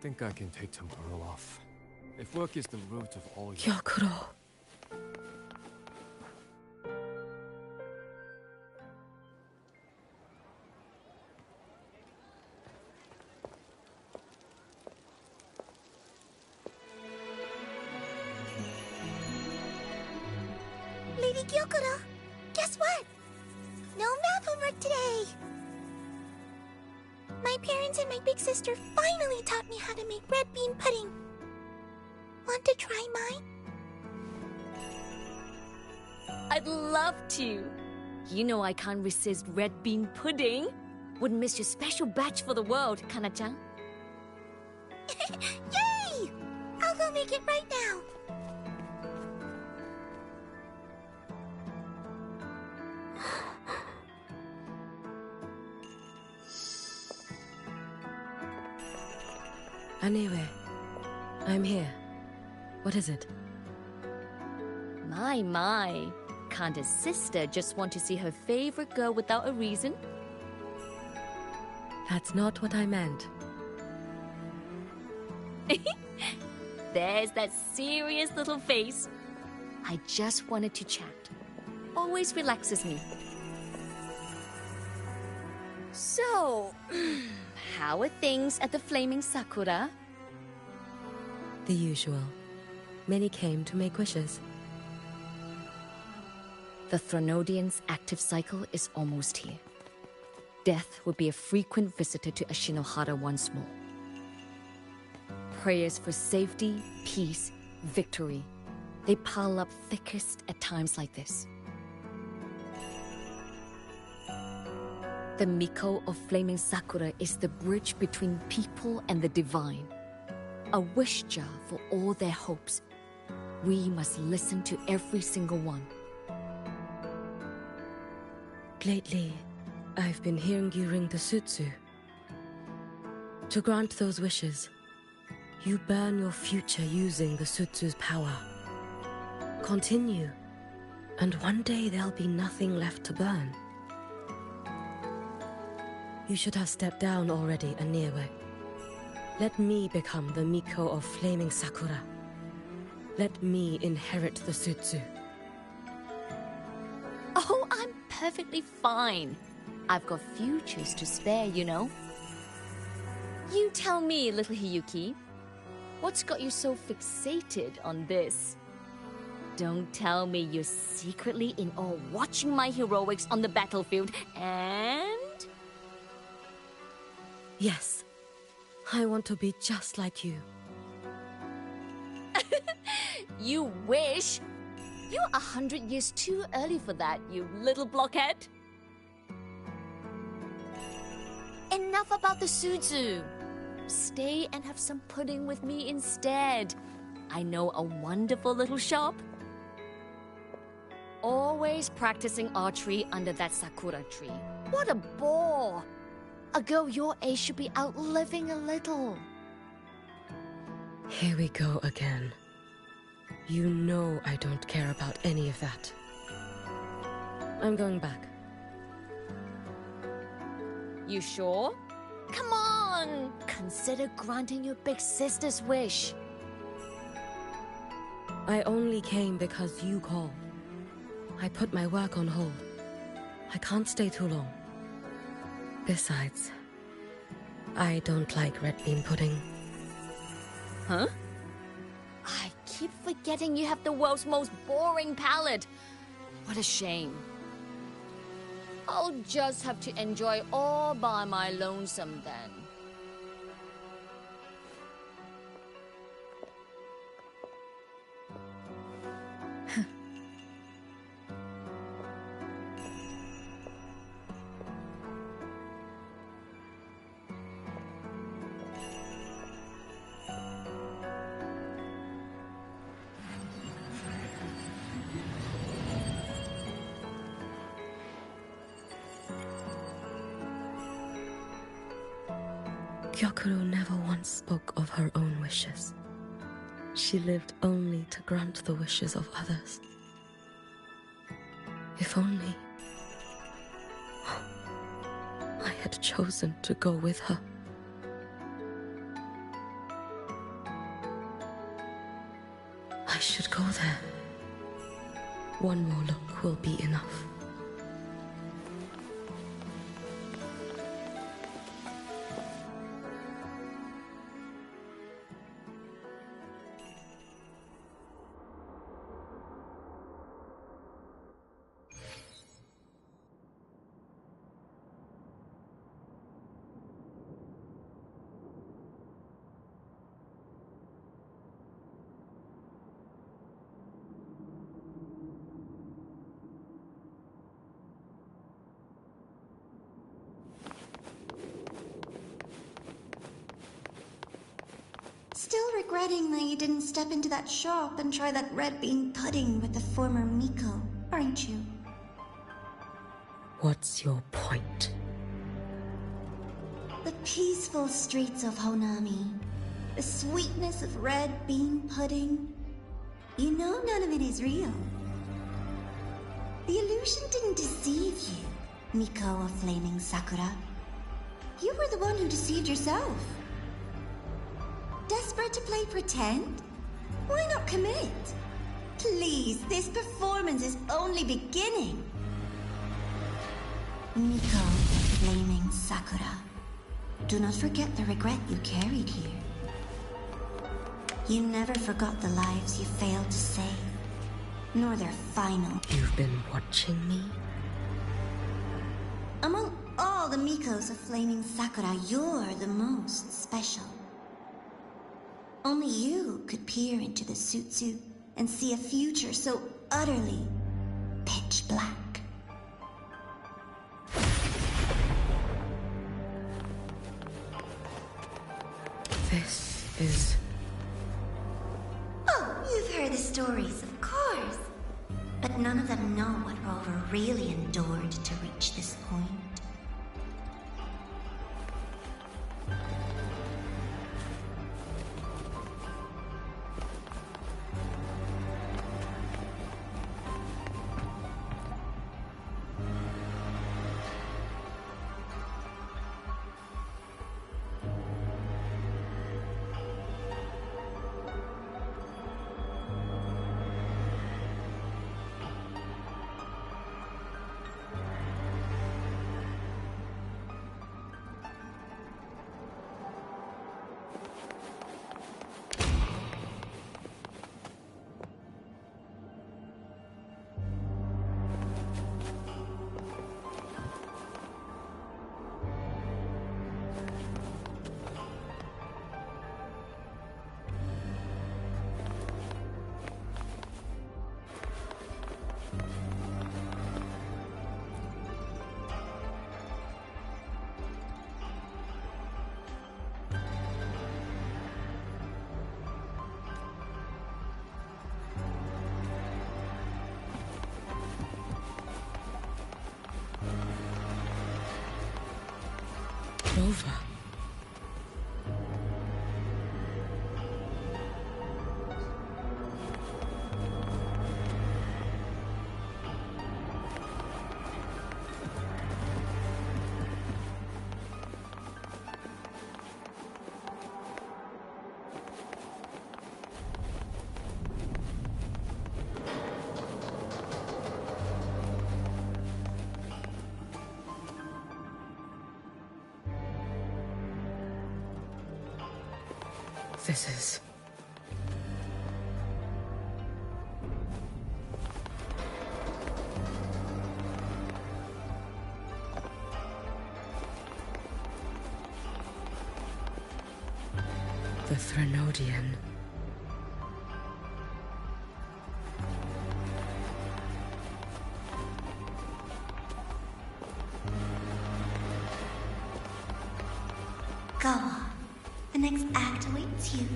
think I can take tomorrow off. If work is the root of all
Kuro.
Lady Gyokuro, guess what? No math homework today! My parents and my big sister finally taught me how to make red bean pudding. Want to try mine?
I'd love to. You know I can't resist red bean pudding. Wouldn't miss your special batch for the world, Kana-chan.
Yay! I'll go make it right now.
Anyway, I'm here. What is it?
My. Can't a sister just want to see her favorite girl without a reason?
That's not what I meant.
There's that serious little face. I just wanted to chat. Always relaxes me. So, how are things at the Flaming Sakura?
The usual. Many came to make wishes.
The Thronodian's active cycle is almost here. Death will be a frequent visitor to Ashinohara once more. Prayers for safety, peace, victory. They pile up thickest at times like this. The Miko of Flaming Sakura is the bridge between people and the divine. A wish jar for all their hopes. We must listen to every single one.
Lately, I've been hearing you ring the sutsu. To grant those wishes, you burn your future using the sutsu's power. Continue, and one day there'll be nothing left to burn. You should have stepped down already, Aniwe. Let me become the Miko of Flaming Sakura. Let me inherit the sutsu.
Oh, I'm perfectly fine. I've got futures to spare, you know. You tell me, little Hiyuki, what's got you so fixated on this? Don't tell me you're secretly in awe watching my heroics on the battlefield and...
Yes, I want to be just like you.
You wish? You're 100 years too early for that, you little blockhead. Enough about the sutsu. Stay and have some pudding with me instead. I know a wonderful little shop. Always practicing archery under that sakura tree. What a bore! A girl your age should be out living a little.
Here we go again. You know I don't care about any of that. I'm going back.
You sure? Come on! Consider granting your big sister's wish.
I only came because you called. I put my work on hold. I can't stay too long. Besides, I don't like red bean pudding.
Huh? I keep forgetting you have the world's most boring palate. What a shame. I'll just have to enjoy all by my lonesome then.
Gyokuro never once spoke of her own wishes. She lived only to grant the wishes of others. If only I had chosen to go with her. go there. One more look will be enough.
Still regretting that you didn't step into that shop and try that red bean pudding with the former Miko, aren't you?
What's your point?
The peaceful streets of Honami, the sweetness of red bean pudding. You know none of it is real. The illusion didn't deceive you, Miko of Flaming Sakura. You were the one who deceived yourself. Desperate to play pretend? Why not commit? Please, this performance is only beginning. Miko of Flaming Sakura, do not forget the regret you carried here. You never forgot the lives you failed to save, nor their final.
You've been watching me?
Among all the Mikos of Flaming Sakura, you're the most special. Only you could peer into the Sutsu and see a future so utterly pitch black.
This is...
Oh, you've heard the stories, of course. But none of them know what Rover really endured to reach this point.
Rover. This is... the Threnodian.
Go on. The next act awaits you.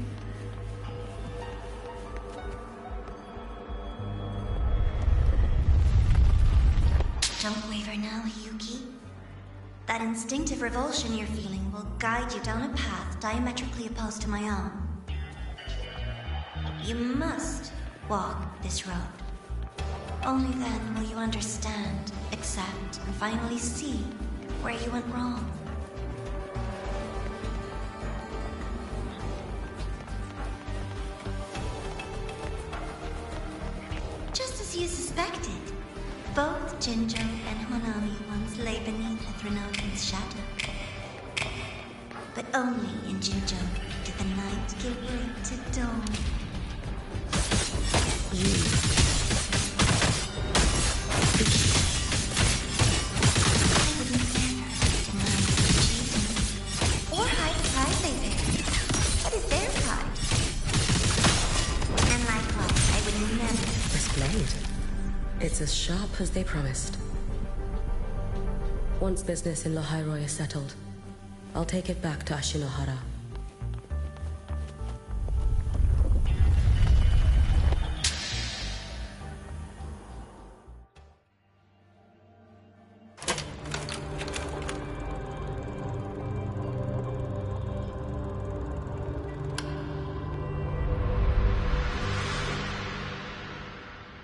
Don't waver now, Hiyuki. That instinctive revulsion you're feeling will guide you down a path diametrically opposed to my own. You must walk this road. Only then will you understand, accept, and finally see where you went wrong. Jinjo and Honami once lay beneath the Threnodian's shadow. But only in Jinjo did the night give way to dawn. Or hide the pride they bear. What is their pride? And likewise, I would never...
This blade. It's as sharp as they promised. Once business in Lahairoi is settled, I'll take it back to Ashinohara.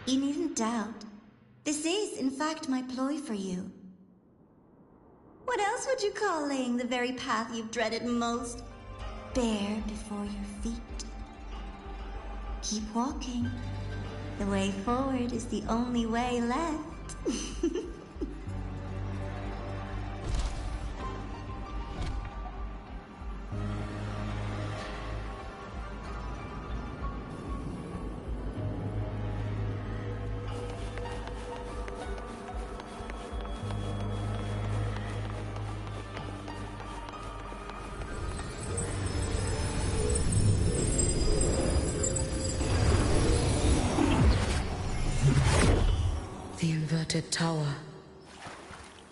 You needn't doubt. This is, in fact, my ploy for you. What else would you call laying the very path you've dreaded most bare before your feet? Keep walking. The way forward is the only way left.
The inverted tower.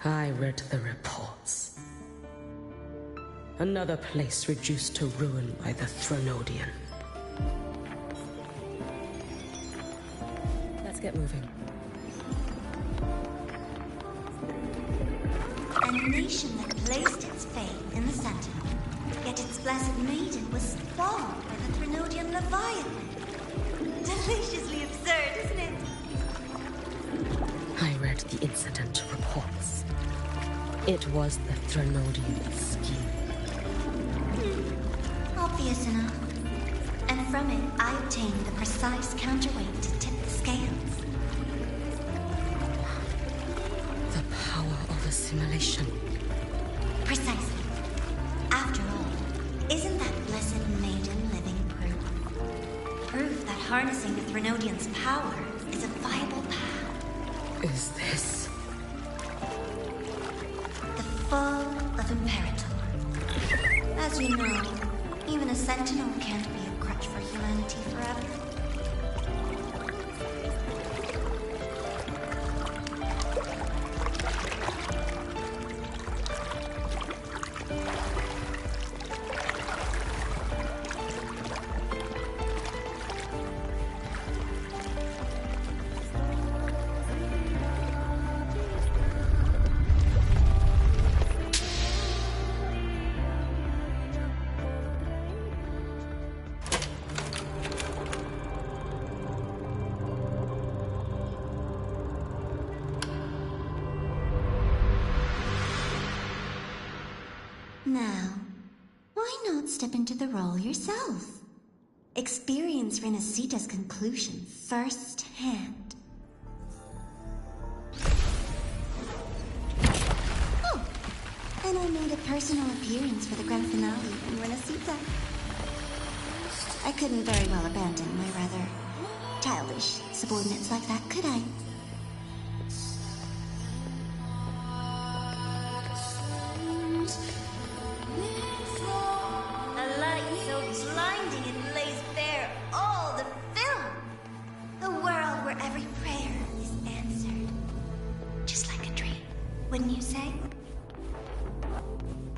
I read the reports. Another place reduced to ruin by the Threnodian. Let's get moving.
A nation that placed its faith in the Sentinel, yet its blessed maiden was spawned by the Threnodian Leviathan. Deliciously absurd, isn't it?
I read the incident reports. It was the Threnodian scheme.
Obvious enough. And from it, I obtained the precise counterweight to tip the scales.
The power of assimilation.
Precisely. After all, isn't that blessed maiden living proof? Proof that harnessing the Threnodian's power is a viable path.
Is this
the fall of Imperator? As you know, even a sentinel can't be a crutch for humanity forever. Now, why not step into the role yourself? Experience Renacita's conclusion firsthand. Oh, and I made a personal appearance for the grand finale in Renacita. I couldn't very well abandon my rather childish subordinates like that, could I? Wouldn't you say?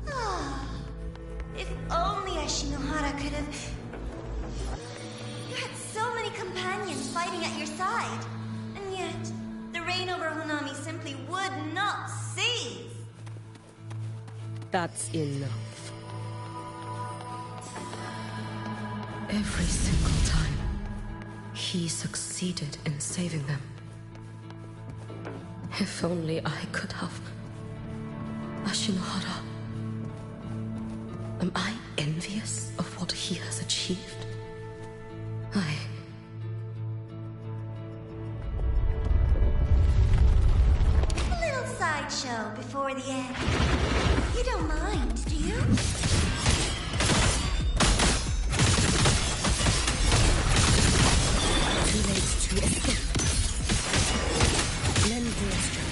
Ah, if only Ashinohara could have... You had so many companions fighting at your side, and yet the reign over Honami simply would not cease.
That's enough. Every single time, he succeeded in saving them. If only I could have... Ashinohara. Am I envious of what he has achieved? I...
out before the end. You don't mind, do you?
Too late to escape. Lend me a strength.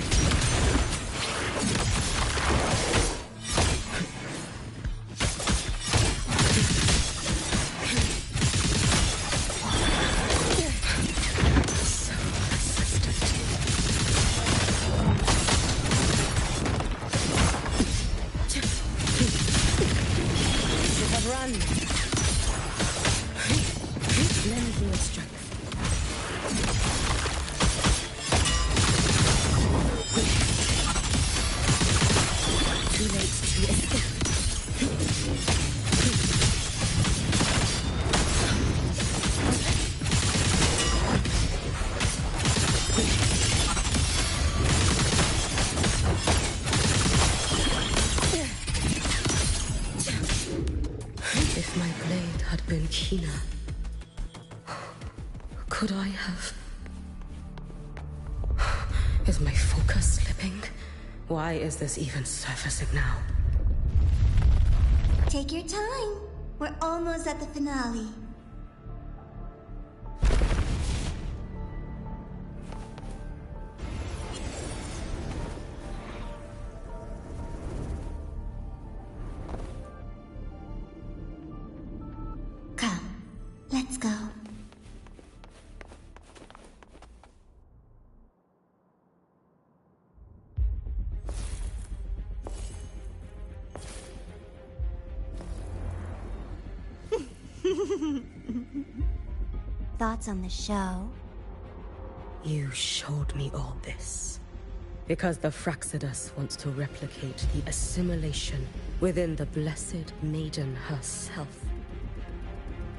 Could I have... Is my focus slipping? Why is this even surfacing now?
Take your time. We're almost at the finale. Come, let's go. Thoughts on the show?
You showed me all this because the Fraxidus wants to replicate the assimilation within the Blessed Maiden herself.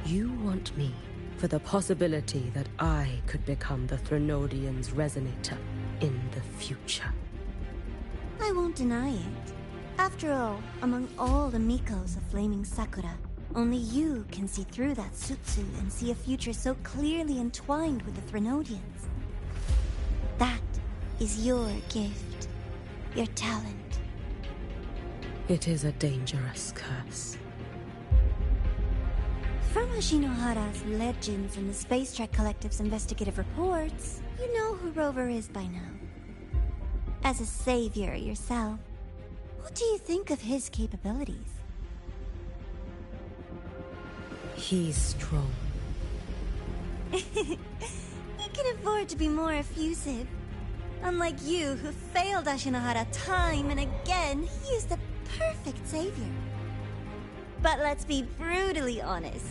You want me for the possibility that I could become the Threnodian's Resonator in the future.
I won't deny it. After all, among all the Mikos of Flaming Sakura, only you can see through that Sutsu and see a future so clearly entwined with the Threnodians. That is your gift, your talent.
It is a dangerous curse.
From Ashinohara's legends and the Space Trek Collective's investigative reports, you know who Rover is by now. As a savior yourself, what do you think of his capabilities?
He's strong.
He can afford to be more effusive. Unlike you, who failed Ashinohara time and again, he is the perfect savior. But let's be brutally honest.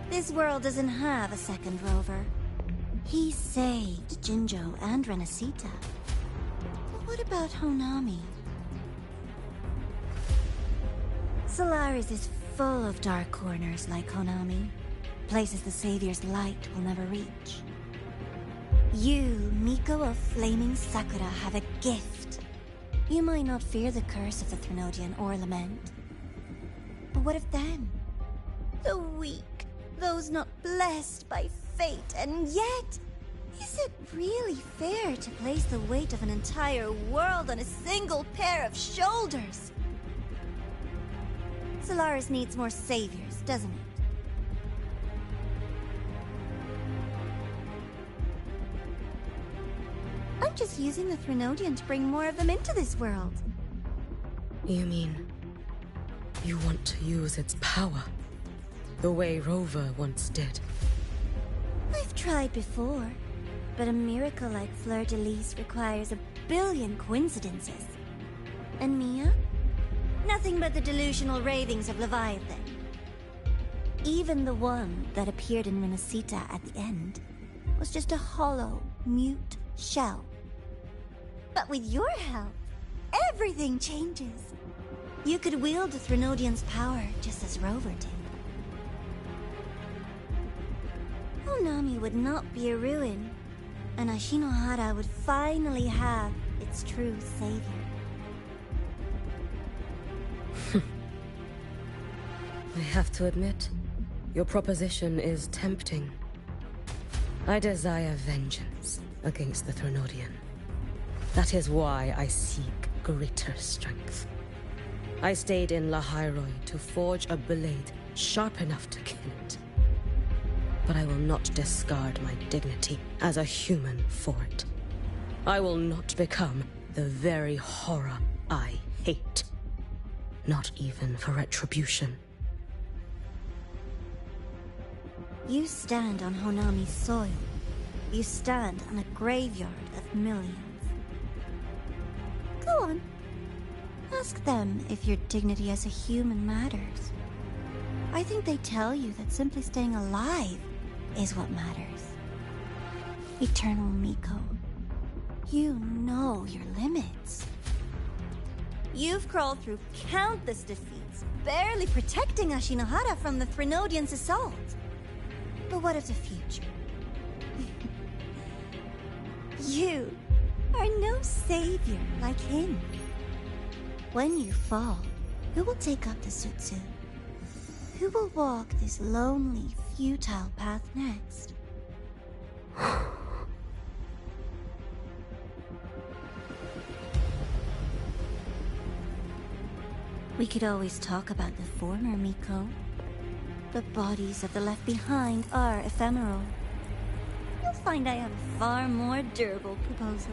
This world doesn't have a second Rover. He saved Jinjo and Renacita. But what about Honami? Solaris is full of dark corners like Honami. Places the Savior's light will never reach. You, Miko of Flaming Sakura, have a gift. You might not fear the curse of the Threnodian or lament. But what of them? The weak, those not blessed by fate, and yet... Is it really fair to place the weight of an entire world on a single pair of shoulders? Solaris needs more saviors, doesn't it? I'm just using the Threnodian to bring more of them into this world.
You mean... you want to use its power? The way Rover once did?
I've tried before, but a miracle like Fleur-de-Lis requires a billion coincidences. And Mia? Nothing but the delusional ravings of Leviathan. Even the one that appeared in Renacita at the end was just a hollow, mute shell. But with your help, everything changes. You could wield the Threnodian's power just as Rover did. Honami would not be a ruin, and Ashinohara would finally have its true savior.
I have to admit, your proposition is tempting. I desire vengeance against the Threnodian. That is why I seek greater strength. I stayed in Lahairoi to forge a blade sharp enough to kill it. But I will not discard my dignity as a human for it. I will not become the very horror I hate. Not even for retribution.
You stand on Honami's soil. You stand on a graveyard of millions. Go on. Ask them if your dignity as a human matters. I think they tell you that simply staying alive is what matters. Eternal Miko, you know your limits. You've crawled through countless defeats, barely protecting Ashinohara from the Threnodians' assault. But what of the future? You are no savior like him. When you fall, who will take up the Sutsu? Who will walk this lonely, futile path next? We could always talk about the former, Miko. The bodies of the left behind are ephemeral. You'll find I have a far more durable proposal.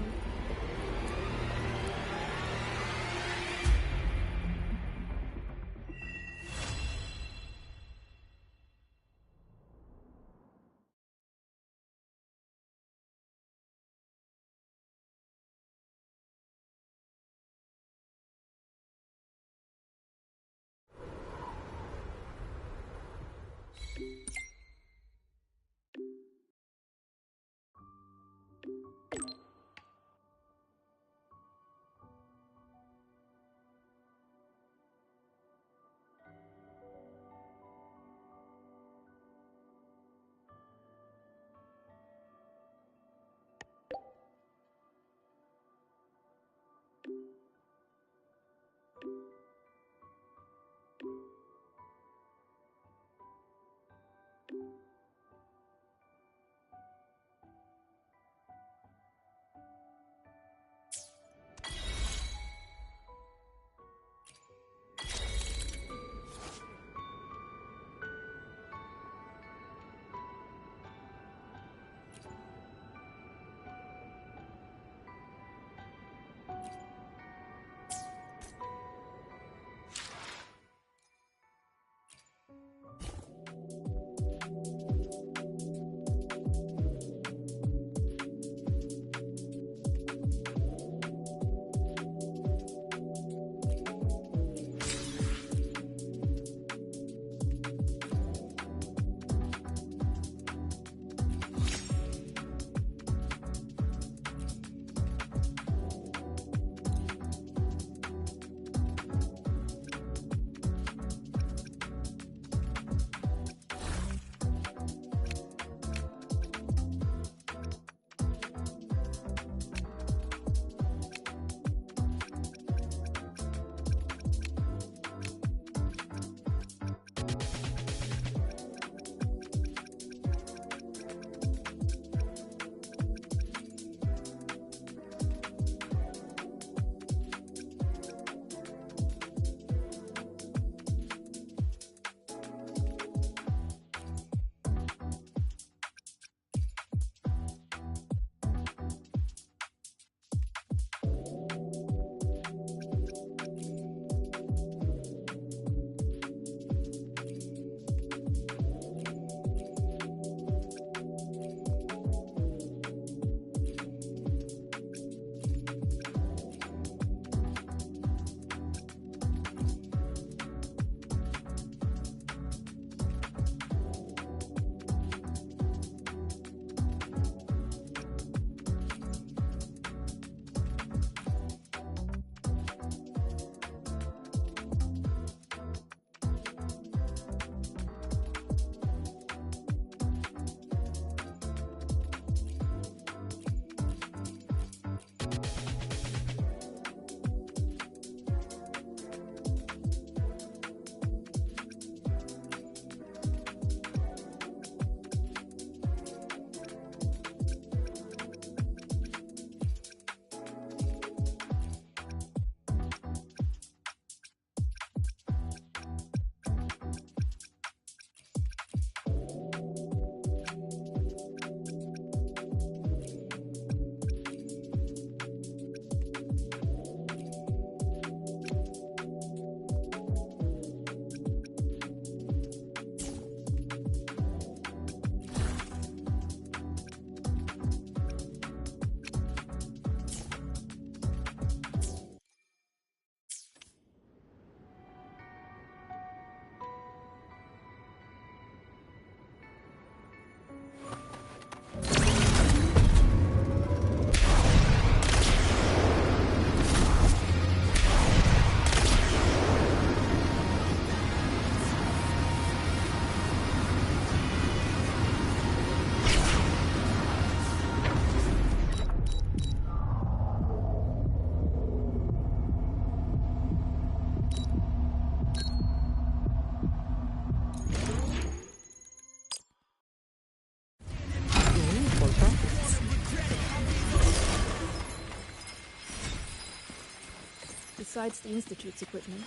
Besides the Institute's equipment,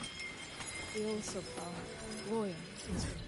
we also found royal instruments.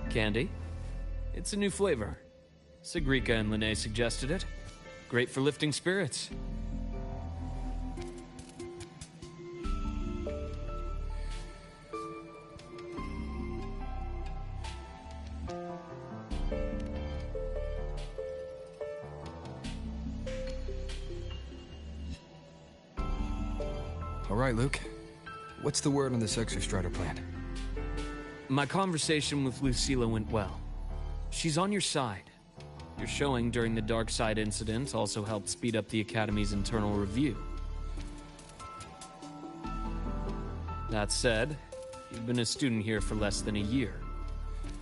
Candy? It's a new flavor. Sigrika and Lene suggested it. Great for lifting spirits.
All right, Luke. What's the word on this Exostrider plan?
My conversation with Lucilla went well. She's on your side. Your showing during the Dark Side incident also helped speed up the Academy's internal review. That said, you've been a student here for less than a year.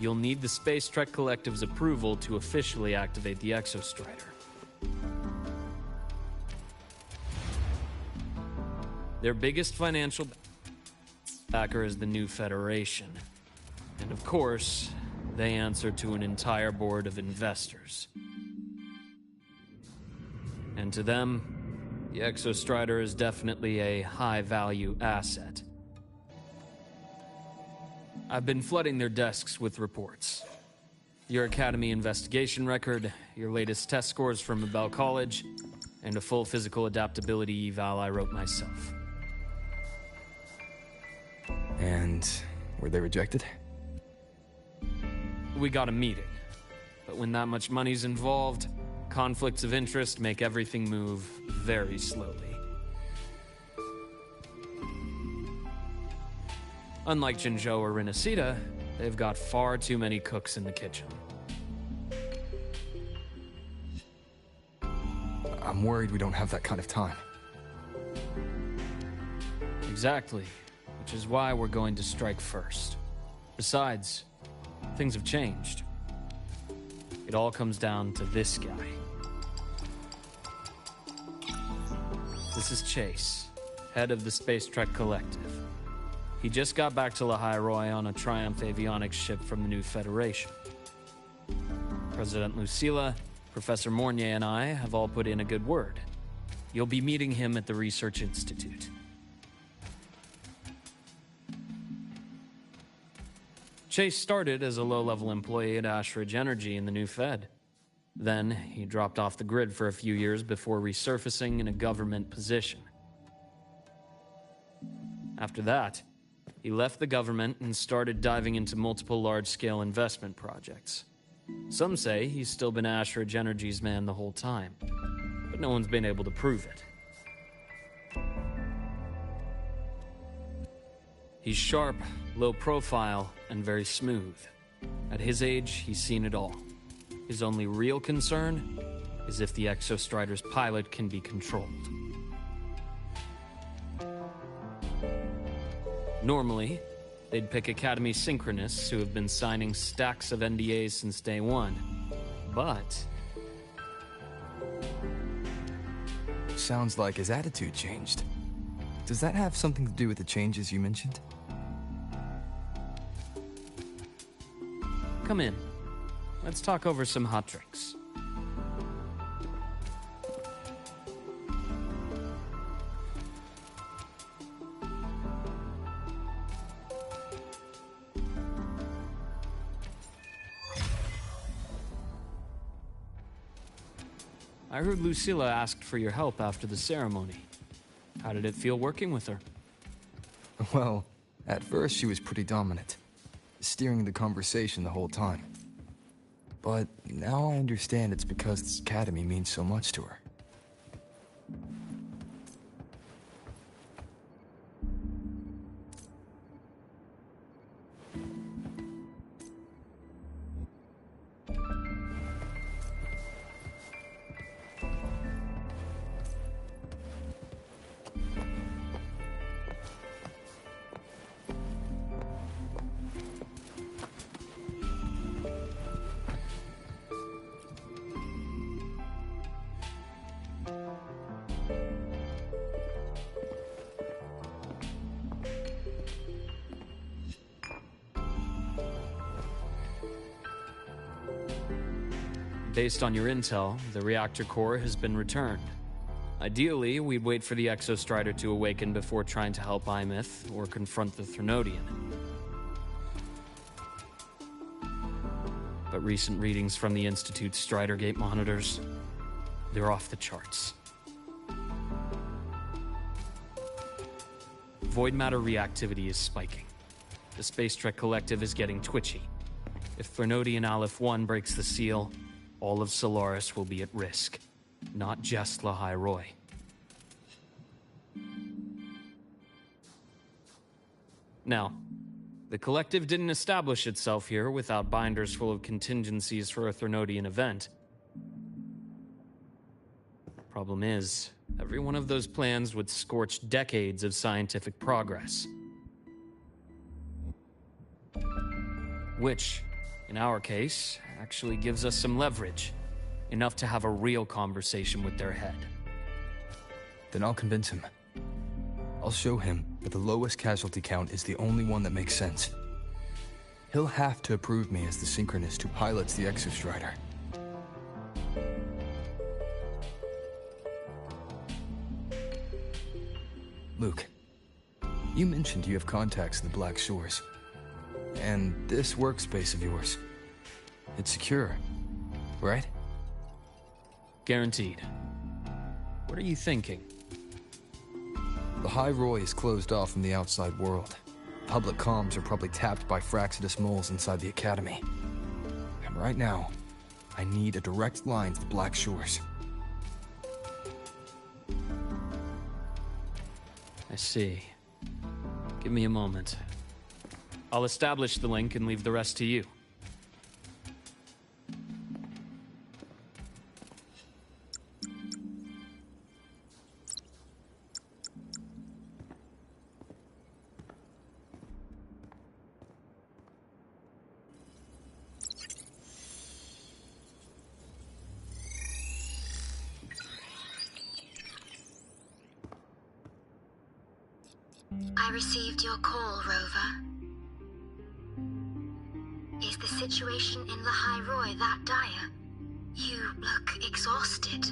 You'll need the Space Trek Collective's approval to officially activate the Exostrider. Their biggest financial backer is the new Federation. And of course, they answer to an entire board of investors. And to them, the Exostrider is definitely a high-value asset. I've been flooding their desks with reports. Your Academy investigation record, your latest test scores from Abel College, and a full physical adaptability eval I wrote myself.
And were they rejected?
We got a meeting. But when that much money's involved, conflicts of interest make everything move very slowly. Unlike Jinzhou or Renacida, they've got far too many cooks in the kitchen.
I'm worried we don't have that kind of time.
Exactly. Which is why we're going to strike first. Besides, things have changed. It all comes down to this guy. This is Chase, head of the Space Trek Collective. He just got back to Lahai on a Triumph avionics ship from the new Federation. President Lucilla, Professor Mornier, and I have all put in a good word. You'll be meeting him at the Research Institute. Chase started as a low-level employee at Ashridge Energy in the new Fed. Then, he dropped off the grid for a few years before resurfacing in a government position. After that, he left the government and started diving into multiple large-scale investment projects. Some say he's still been Ashridge Energy's man the whole time, but no one's been able to prove it. He's sharp, low profile, and very smooth. At his age, he's seen it all. His only real concern is if the Exostrider's pilot can be controlled. Normally, they'd pick Academy synchronists who have been signing stacks of NDAs since day one. But
sounds like his attitude changed. Does that have something to do with the changes you mentioned?
Come in. Let's talk over some hot drinks.
I heard Lucilla asked for your help after the ceremony. How did it feel working with her?
Well, at first she was pretty dominant, steering the conversation the whole time. But now I understand it's because this academy means so much to her.
Based on your intel, the reactor core has been returned. Ideally, we'd wait for the Exostrider to awaken before trying to help Imyth or confront the Threnodian. But recent readings from the Institute's Strider Gate monitors, they're off the charts. Void matter reactivity is spiking. The Space Trek Collective is getting twitchy. If Threnodian Aleph 1 breaks the seal, all of Solaris will be at risk, not just Lahai Roy. Now, the Collective didn't establish itself here without binders full of contingencies for a Threnodian event. Problem is, every one of those plans would scorch decades of scientific progress. Which, in our case, actually gives us some leverage. Enough to have a real conversation with their head.
Then I'll convince him. I'll show him that the lowest casualty count is the only one that makes sense. He'll have to approve me as the synchronist who pilots the Exostrider. Luke, you mentioned you have contacts in the Black Shores. And this workspace of yours, it's secure, right?
Guaranteed. What are you thinking?
Lahai Roy is closed off from the outside world. Public comms are probably tapped by Fraxidus moles inside the Academy. And right now, I need a direct line to the Black Shores.
I see. Give me a moment. I'll establish the link and leave the rest to you.
I received your call, Rover. Is the situation in Lahai Roy that dire? You look exhausted.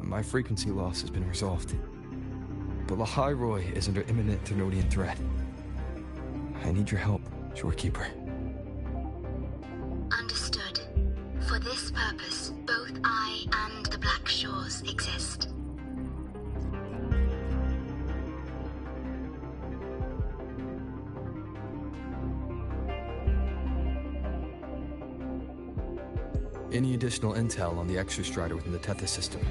My frequency loss has been resolved. But Lahai Roy is under imminent Threnodian threat. I need your help, Shorekeeper.
Understood. For this purpose, both I and the Black Shores exist.
Any additional intel on the Exostrider within the Tethys system?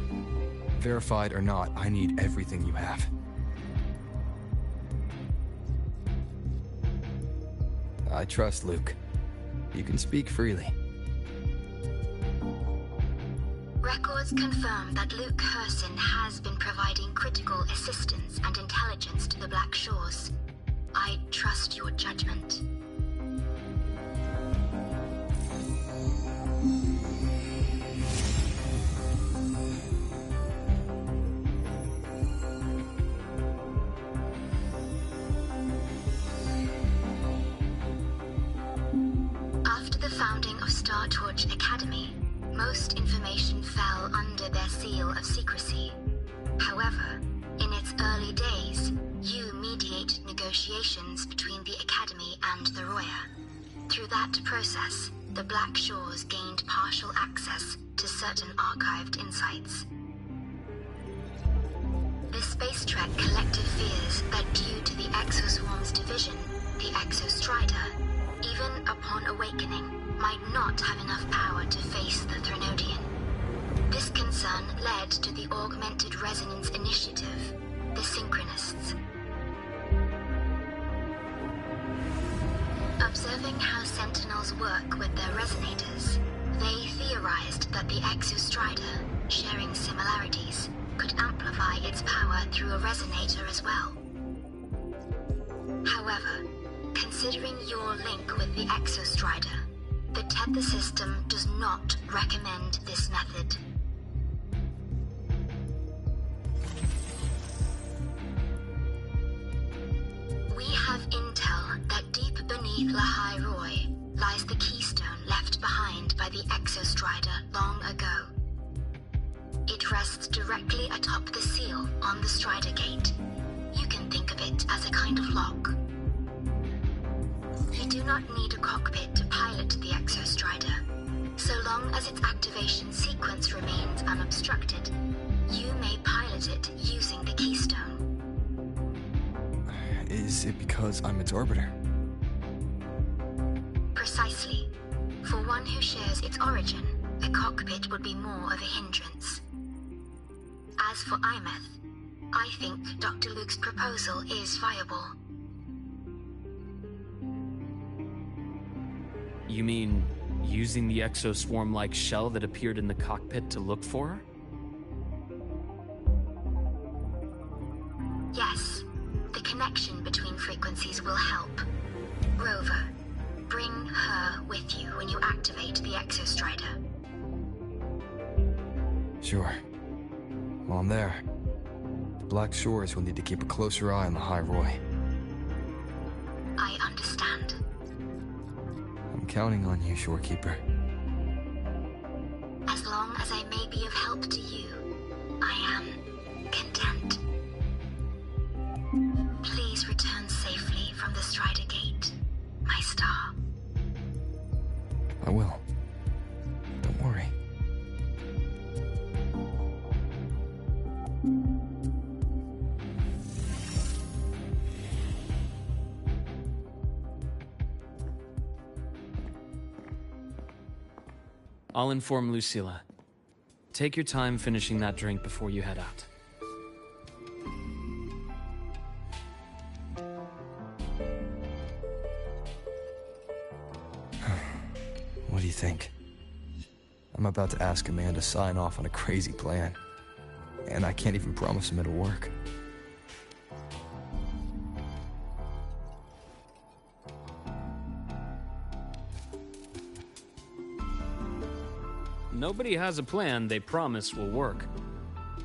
Verified or not, I need everything you have. I trust Luke. You can speak freely.
Records confirm that Luke Herson has been providing critical assistance and intelligence to the Black Shores. I trust your judgment. After the founding of Star Torch Academy, most information fell under their seal of secrecy. However, in its early days, you mediated negotiations between the Academy and the Roya. Through that process, the Black Shores gained partial access to certain archived insights. The Space Trek Collective fears that due to the Exoswarm's division, the Exostrider, even upon awakening, might not have enough power to face the Threnodian. This concern led to the Augmented Resonance Initiative, the Synchronists. Observing how Sentinels work with their Resonators, they theorized that the Exostrider, sharing similarities, could amplify its power through a resonator as well. However, considering your link with the Exostrider, the Tether system does not recommend this method. We have intel that deep beneath Lahai Roy lies the keystone left behind by the Exostrider long ago. It rests directly atop the seal on the Strider Gate. You can think of it as a kind of lock. You do not need a cockpit to pilot the Exostrider. So long as its activation sequence remains unobstructed, you may pilot it using the keystone.
Is it because I'm its orbiter?
Precisely. For one who shares its origin, a cockpit would be more of a hindrance. As for Imeth, I think Dr. Luke's proposal is viable.
You mean using the exoswarm-like shell that appeared in the cockpit to look for her?
Yes. The connection between frequencies will help. Rover, bring her with you when you activate the Exostrider.
Sure. While I'm there, the Black Shores will need to keep a closer eye on the High Roy.
I understand.
I'm counting on you, Shorekeeper.
As long as I may be of help to you, I am content. Please return safely from the Strider Gate, my star.
I will. Don't worry.
I'll inform Lucilla. Take your time finishing that drink before you head out.
What do you think? I'm about to ask a man to sign off on a crazy plan, and I can't even promise him it'll work.
Nobody has a plan they promise will work.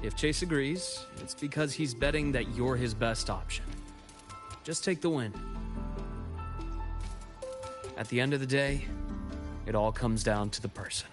If Chase agrees, it's because he's betting that you're his best option. Just take the win. At the end of the day, it all comes down to the person.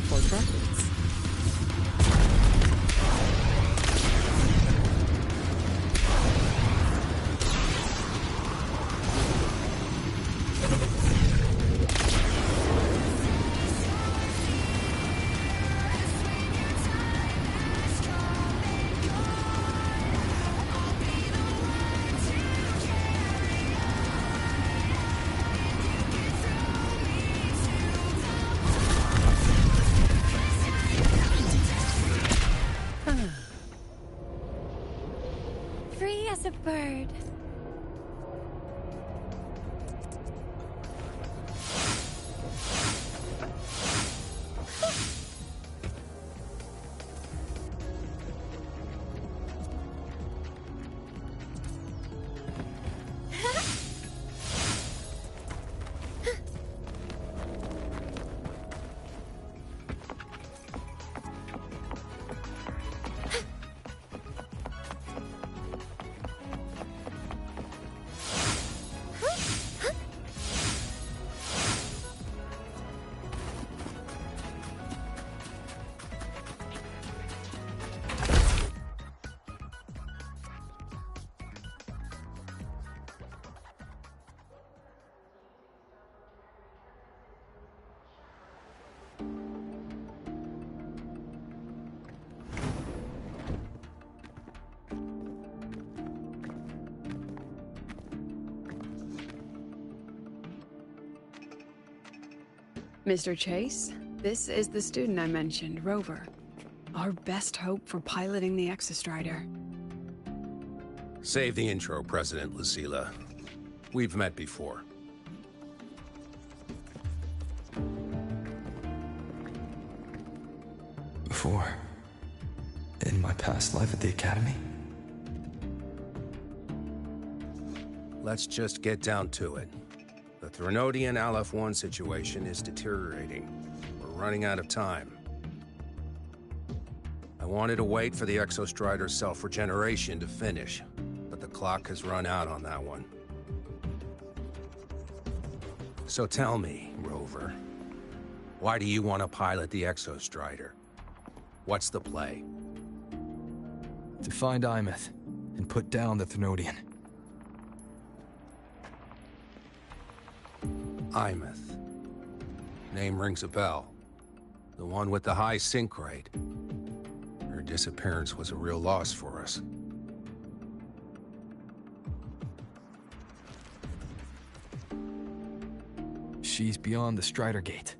for profits.
Free as a bird. Mr. Chase, this is the student I mentioned, Rover. Our best hope for piloting the Exostrider.
Save the intro, President Lucilla. We've met before.
Before? In my past life at the Academy?
Let's just get down to it. The Threnodian Aleph-1 situation is deteriorating. We're running out of time. I wanted to wait for the Exostrider's self-regeneration to finish, but the clock has run out on that one. So tell me, Rover, why do you want to pilot the Exostrider? What's the play?
To find Imeth and put down the Threnodian.
Imeth. Name rings a bell. The one with the high sync rate. Her disappearance was a real loss for us.
She's beyond the Strider Gate.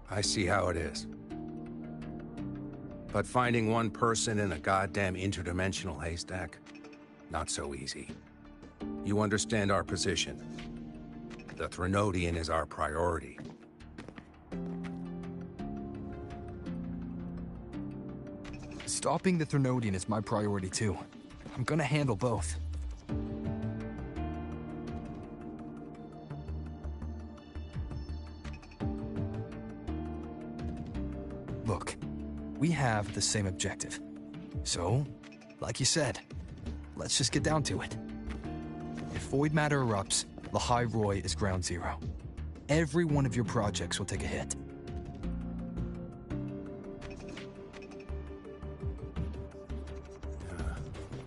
I see how it is. But finding one person in a goddamn interdimensional haystack, not so easy. You understand our position. The Threnodian is our priority.
Stopping the Threnodian is my priority too. I'm gonna handle both. Look, we have the same objective. So, like you said, let's just get down to it. If void matter erupts, Lahai Roy is ground zero. Every one of your projects will take a hit.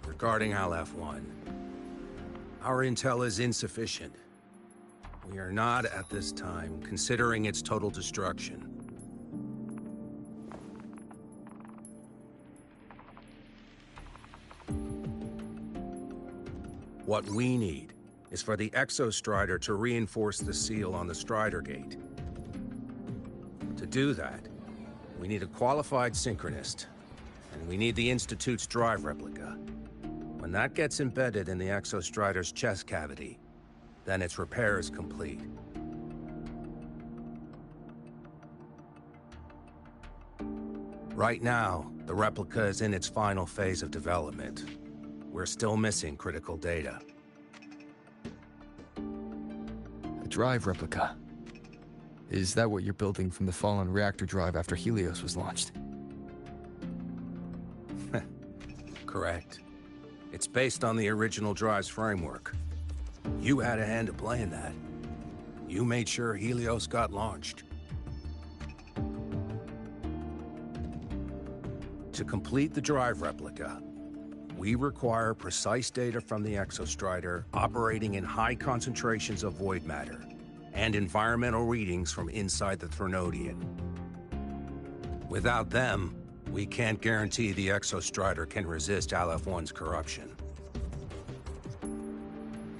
Regarding Aleph-1, our intel is insufficient. We are not, at this time, considering its total destruction. What we need is for the Exostrider to reinforce the seal on the Strider Gate. To do that, we need a qualified synchronist, and we need the Institute's drive replica. When that gets embedded in the Exostrider's chest cavity, then its repair is complete. Right now, the replica is in its final phase of development. We're still missing critical data.
A drive replica. Is that what you're building from the fallen reactor drive after Helios was launched?
Correct. It's based on the original Drive's framework. You had a hand to play in that. You made sure Helios got launched. To complete the Drive replica, we require precise data from the Exostrider operating in high concentrations of void matter, and environmental readings from inside the Threnodian. Without them, we can't guarantee the Exostrider can resist Aleph 1's corruption.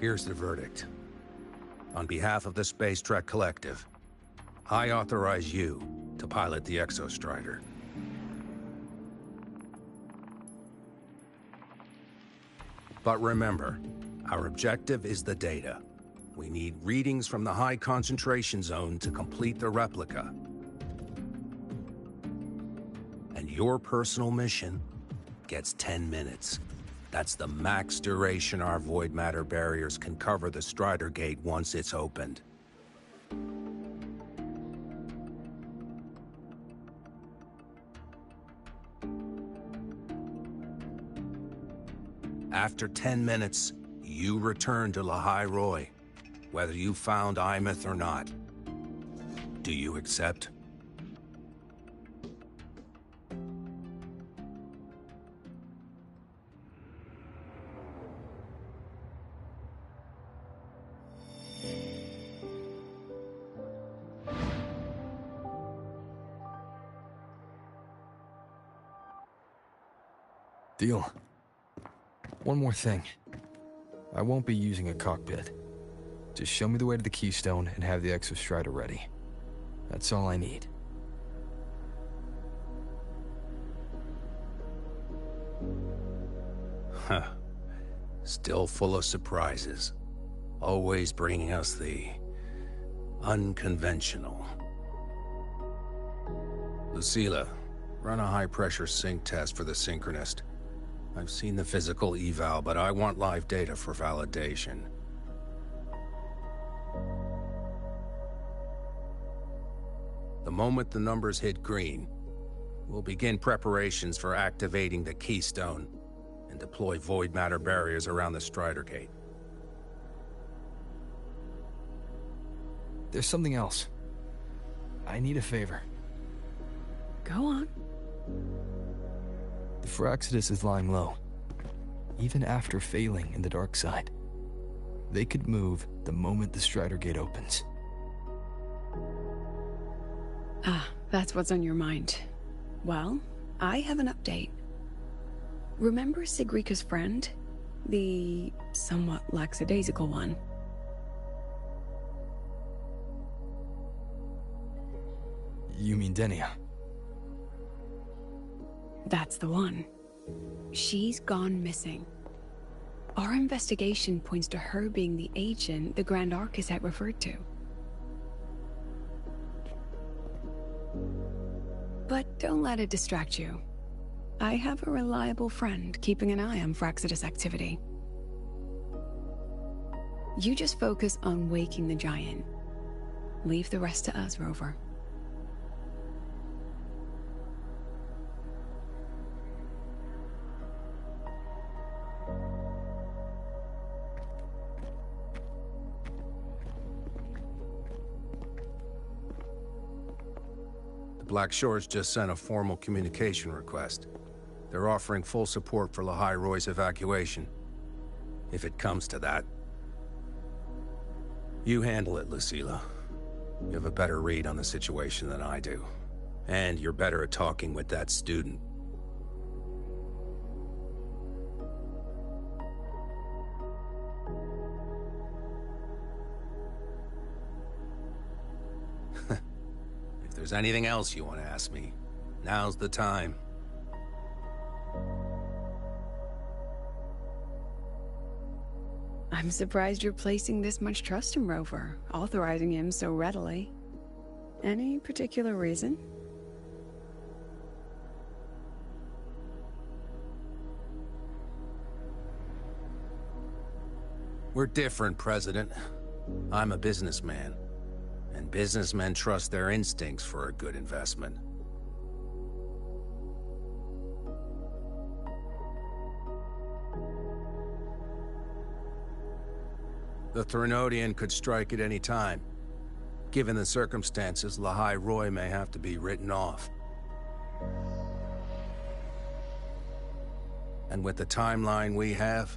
Here's the verdict. On behalf of the Space Trek Collective, I authorize you to pilot the Exostrider. But remember, our objective is the data. We need readings from the high concentration zone to complete the replica. And your personal mission gets 10 minutes. That's the max duration our void matter barriers can cover the Strider Gate once it's opened. After 10 minutes, you return to Lahai Roy, whether you found Imeth or not. Do you accept?
Deal. One more thing. I won't be using a cockpit. Just show me the way to the Keystone and have the Exostrider ready. That's all I need.
Huh. Still full of surprises. Always bringing us the unconventional. Lucilla, run a high-pressure sync test for the Synchronist. I've seen the physical eval, but I want live data for validation. The moment the numbers hit green, we'll begin preparations for activating the Keystone and deploy void matter barriers around the Strider Gate.
There's something else. I need a favor.
Go on.
The Firaxidus is lying low. Even after failing in the dark side, they could move the moment the Strider Gate opens.
Ah, that's what's on your mind. Well, I have an update. Remember Sigrika's friend? The somewhat lackadaisical one?
You mean Denia?
That's the one. She's gone missing. Our investigation points to her being the agent the Grand Architect referred to. But don't let it distract you. I have a reliable friend keeping an eye on Firaxidus activity. You just focus on waking the giant. Leave the rest to us, Rover.
Black Shores just sent a formal communication request. They're offering full support for Lahai Roy's evacuation, if it comes to that. You handle it, Lucilla. You have a better read on the situation than I do. And you're better at talking with that student. If there's anything else you want to ask me, now's the time.
I'm surprised you're placing this much trust in Rover, authorizing him so readily. Any particular reason?
We're different, President. I'm a businessman, and businessmen trust their instincts for a good investment. The Threnodian could strike at any time. Given the circumstances, Lahai Roy may have to be written off. And with the timeline we have,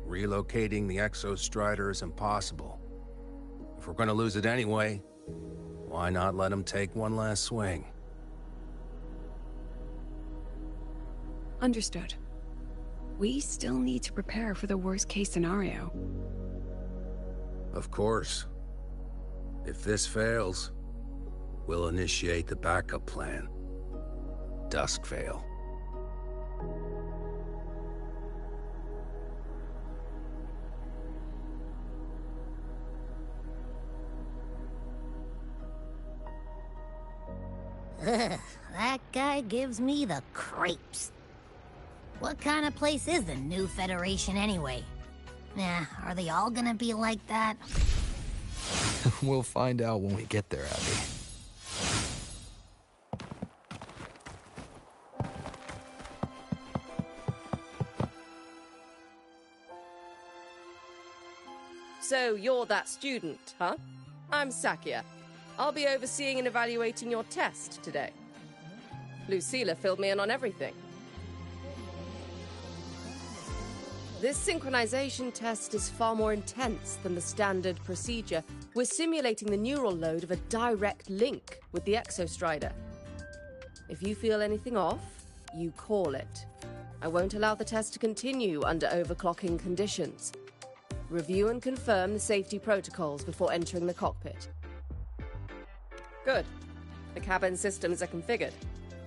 relocating the Exostrider is impossible. If we're gonna lose it anyway, why not let him take one last swing?
Understood. We still need to prepare for the worst-case scenario.
Of course. If this fails, we'll initiate the backup plan. Duskvale.
That guy gives me the creeps. What kind of place is the new Federation anyway? Nah, are they all gonna be like that?
We'll find out when we get there, Abby.
So you're that student, huh? I'm Sakia. I'll be overseeing and evaluating your test today. Lucilla filled me in on everything. This synchronization test is far more intense than the standard procedure. We're simulating the neural load of a direct link with the Exostrider. If you feel anything off, you call it. I won't allow the test to continue under overclocking conditions. Review and confirm the safety protocols before entering the cockpit. Good. The cabin systems are configured.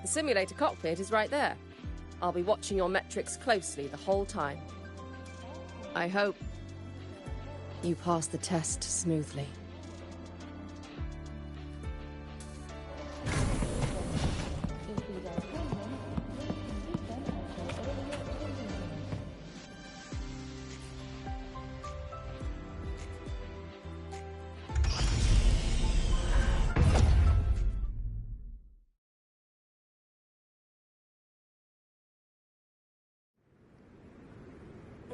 The simulator cockpit is right there. I'll be watching your metrics closely the whole time. I hope you pass the test smoothly.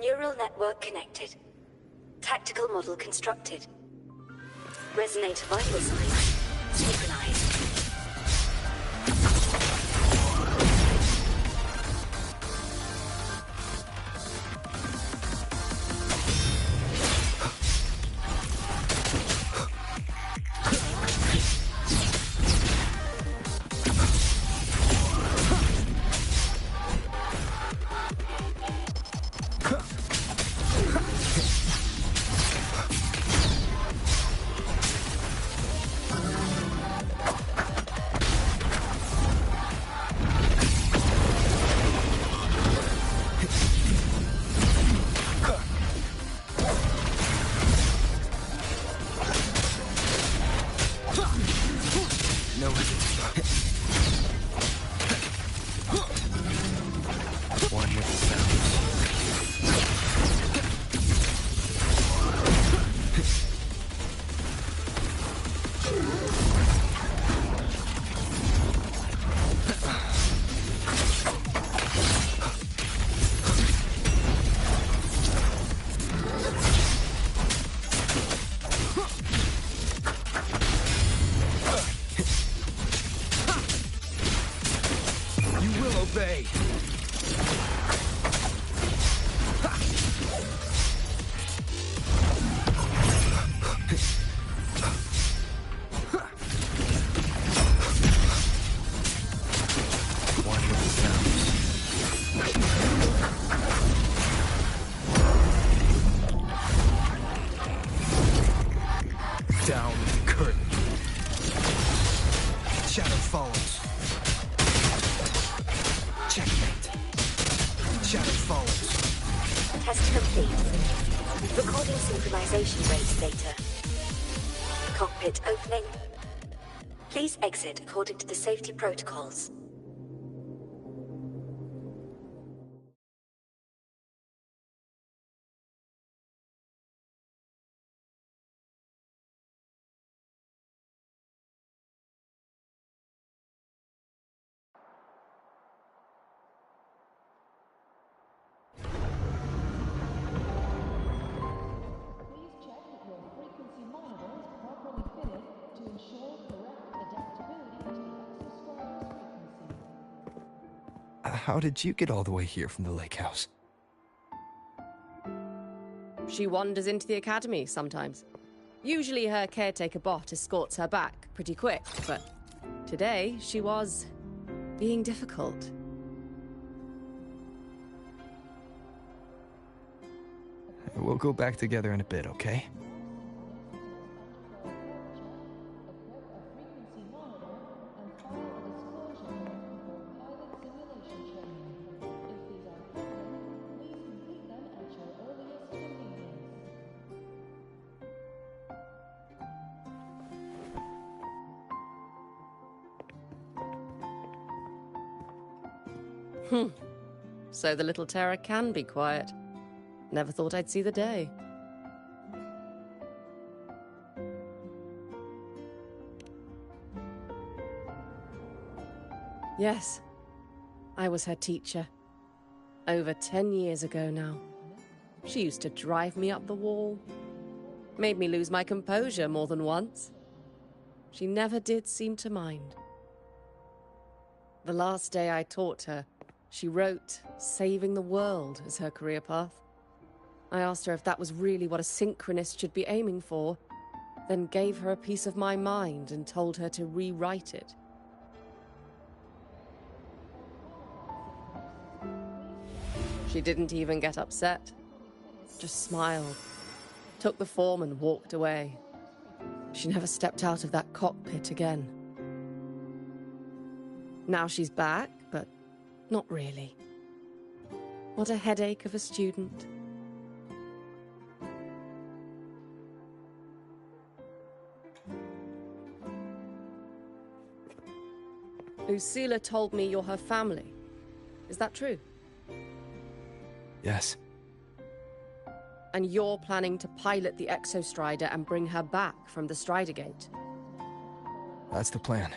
Neural network connected. Tactical model constructed. Resonator vital signs synchronized. Cockpit opening. Please exit according to the safety protocols.
How did you get all the way here from the lake house?
She wanders into the academy sometimes. Usually her caretaker bot escorts her back pretty quick, but today she was being difficult.
We'll go back together in a bit, okay?
So the little terror can be quiet. Never thought I'd see the day. Yes, I was her teacher. Over 10 years ago now. She used to drive me up the wall. Made me lose my composure more than once. She never did seem to mind. The last day I taught her, she wrote saving the world as her career path. I asked her if that was really what a synchronist should be aiming for, then gave her a piece of my mind and told her to rewrite it. She didn't even get upset, just smiled, took the form and walked away. She never stepped out of that cockpit again. Now she's back, but not really. What a headache of a student. Lucilla told me you're her family. Is that true?
Yes.
And you're planning to pilot the Exostrider and bring her back from the Strider Gate?
That's the plan.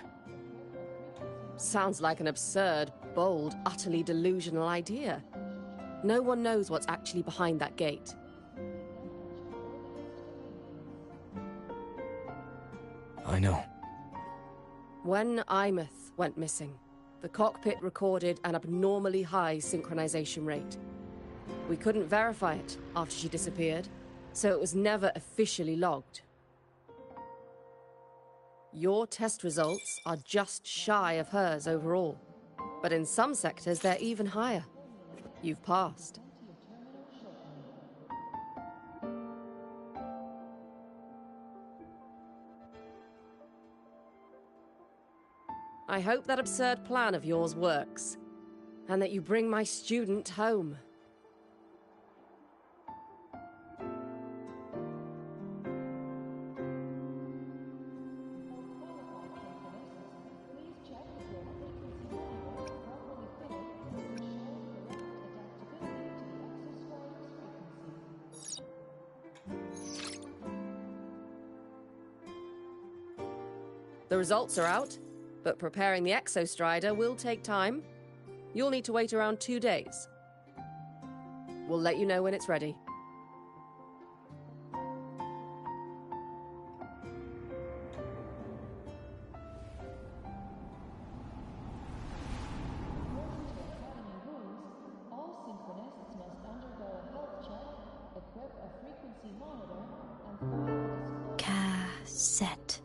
Sounds like an absurd, bold, utterly delusional idea. No one knows what's actually behind that gate.
I know.
When Imeth went missing, the cockpit recorded an abnormally high synchronization rate. We couldn't verify it after she disappeared, so it was never officially logged. Your test results are just shy of hers overall, but in some sectors they're even higher. You've passed. I hope that absurd plan of yours works, and that you bring my student home. The results are out, but preparing the Exostrider will take time. You'll need to wait around 2 days. We'll let you know when it's ready.
Cassette.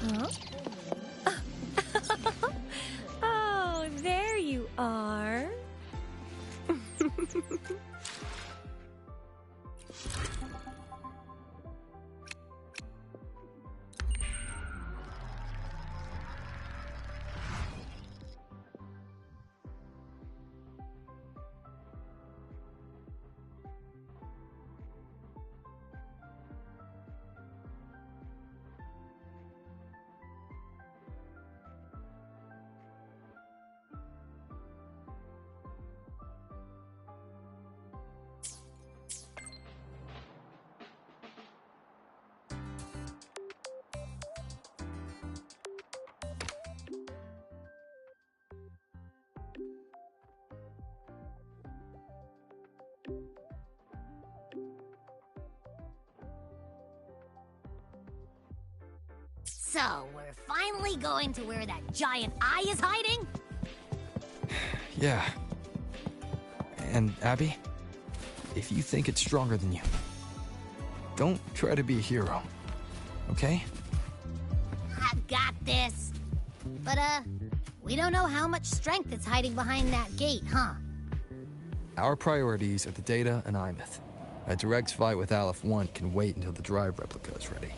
Huh? Oh, there you are.
So, we're finally going to where that giant eye is hiding?
Yeah. And Abby, if you think it's stronger than you, don't try to be a hero, okay?
I've got this. But, we don't know how much strength is hiding behind that gate, huh?
Our priorities are the data and Imeth. A direct fight with Aleph 1 can wait until the drive replica is ready.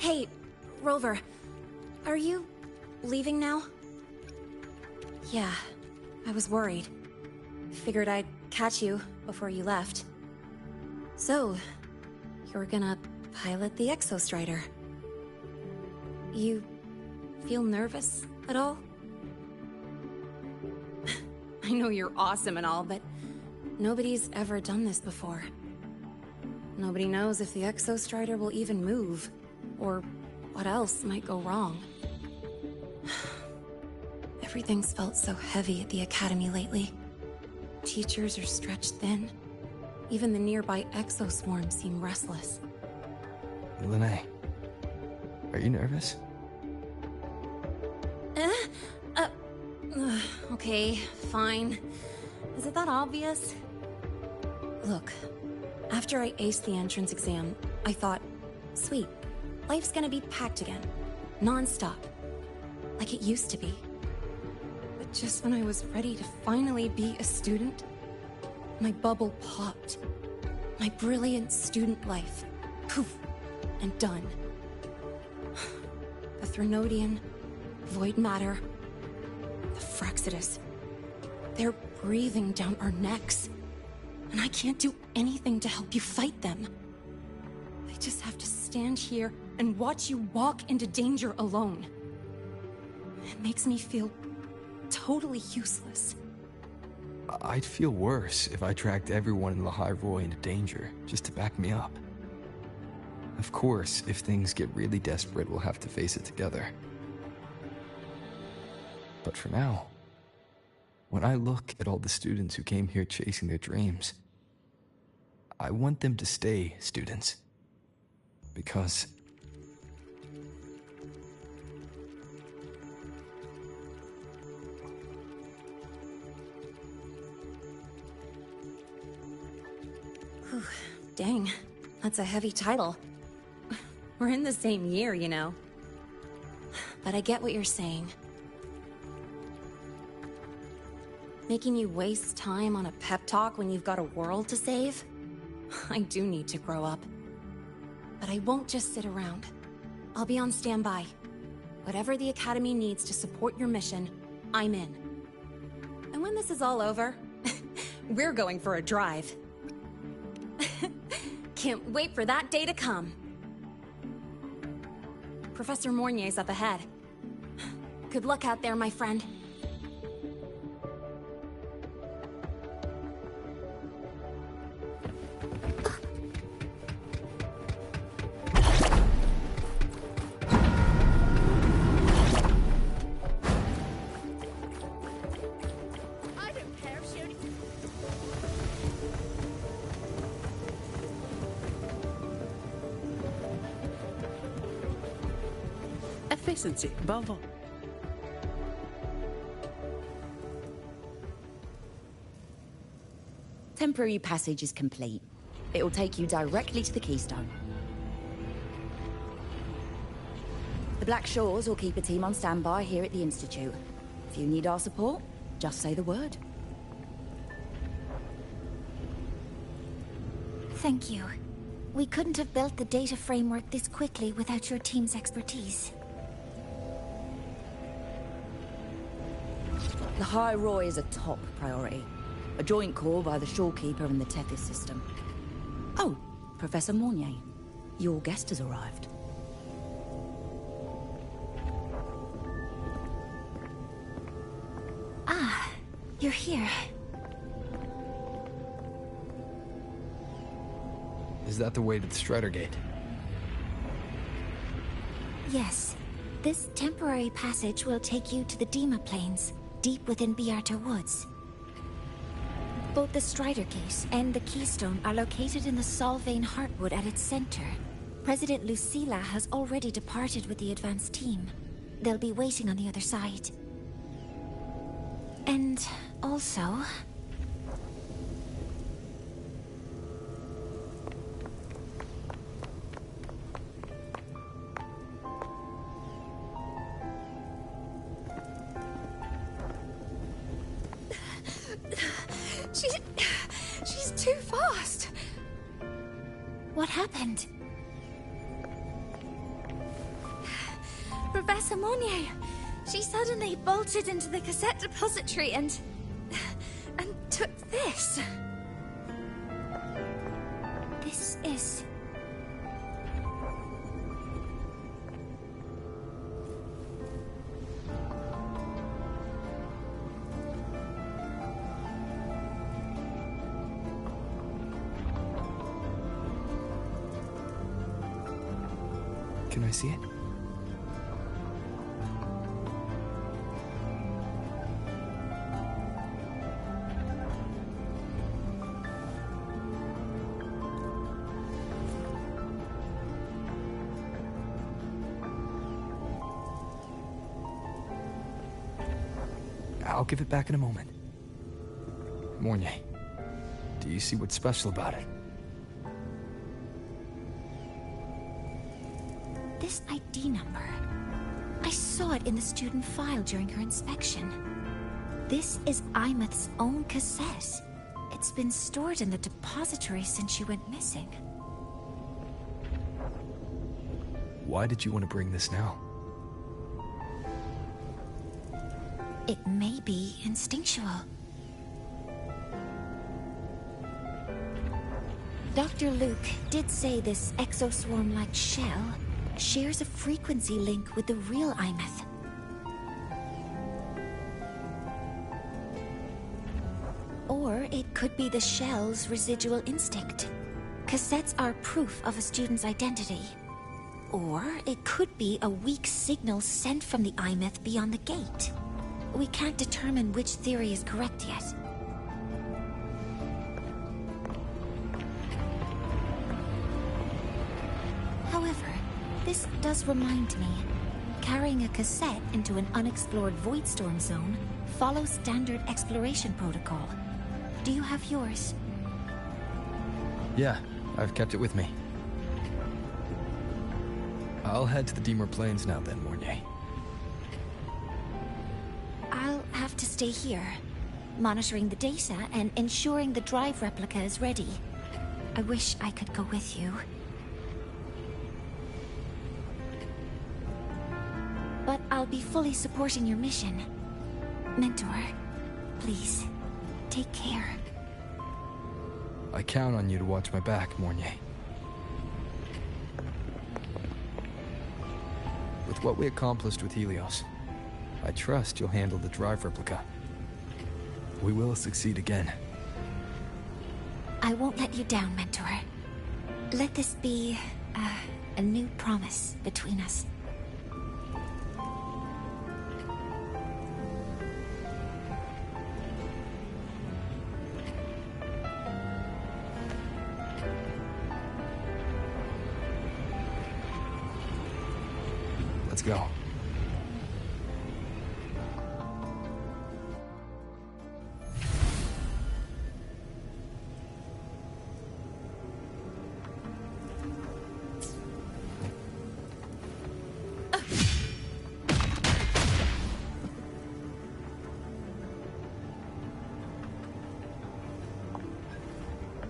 Hey, Rover. Are you leaving now? Yeah, I was worried. Figured I'd catch you before you left. So, you're gonna pilot the Exostrider. You feel nervous at all? I know you're awesome and all, but nobody's ever done this before. Nobody knows if the Exostrider will even move, or what else might go wrong. Everything's felt so heavy at the Academy lately. Teachers are stretched thin. Even the nearby exoswarms seem restless.
Lene, are you nervous?
Okay, fine. Is it that obvious? Look, after I aced the entrance exam, I thought, sweet, life's gonna be packed again. Non-stop. Like it used to be. But just when I was ready to finally be a student, my bubble popped. My brilliant student life. Poof. And done. The Threnodian, void matter, the Frexidus. They're breathing down our necks. And I can't do anything to help you fight them. I just have to stand here and watch you walk into danger alone. It makes me feel totally useless.
I'd feel worse if I dragged everyone in Lahai Roy into danger, just to back me up. Of course, if things get really desperate, we'll have to face it together. But for now, when I look at all the students who came here chasing their dreams, I want them to stay students. Because
Whew, dang, that's a heavy title. We're in the same year, you know. But I get what you're saying. Making you waste time on a pep talk when you've got a world to save? I do need to grow up. But I won't just sit around. I'll be on standby. Whatever the Academy needs to support your mission, I'm in. And when this is all over, we're going for a drive. Can't wait for that day to come. Professor Mornier's up ahead. Good luck out there, my friend.
Efficiency, above all.
Temporary passage is complete. It will take you directly to the Keystone. The Black Shores will keep a team on standby here at the Institute. If you need our support, just say the word.
Thank you. We couldn't have built the data framework this quickly without your team's expertise.
Lahai Roy is a top priority. A joint call by the Shorekeeper and the Tethys system. Oh, Professor Mornier. Your guest has arrived.
Ah, you're here.
is that the way to the Strider Gate?
Yes. This temporary passage will take you to the Dima Plains, deep within Btw Woods. Both the Strider Gate and the Keystone are located in the Solvane Heartwood at its center. President Lucilla has already departed with the advance team. They'll be waiting on the other side. And also...
She's too fast.
What happened?
Professor Monnier, she suddenly bolted into the cassette depository and took this.
This is...
Can I see it? I'll give it back in a moment. Mornier, do you see what's special about it?
This ID number. I saw it in the student file during her inspection. This is Imeth's own cassette. It's been stored in the depository since she went missing.
Why did you want to bring this now?
It may be instinctual. Dr. Luke did say this exoswarm-like shell shares a frequency link with the real Imeth. Or it could be the shell's residual instinct. Cassettes are proof of a student's identity. Or it could be a weak signal sent from the Imeth beyond the gate. We can't determine which theory is correct yet. However, this does remind me, carrying a cassette into an unexplored Voidstorm zone follows standard exploration protocol. Do you have yours?
Yeah, I've kept it with me. I'll head to the Deemer Plains now then, Mornier.
I'll have to stay here, monitoring the data and ensuring the drive replica is ready. I wish I could go with you. But I'll be fully supporting your mission. Mentor, please, take care.
I count on you to watch my back, Mornier. With what we accomplished with Helios, I trust you'll handle the drive replica. We will succeed again.
I won't let you down, Mentor. Let this be a new promise between us.
Let's go.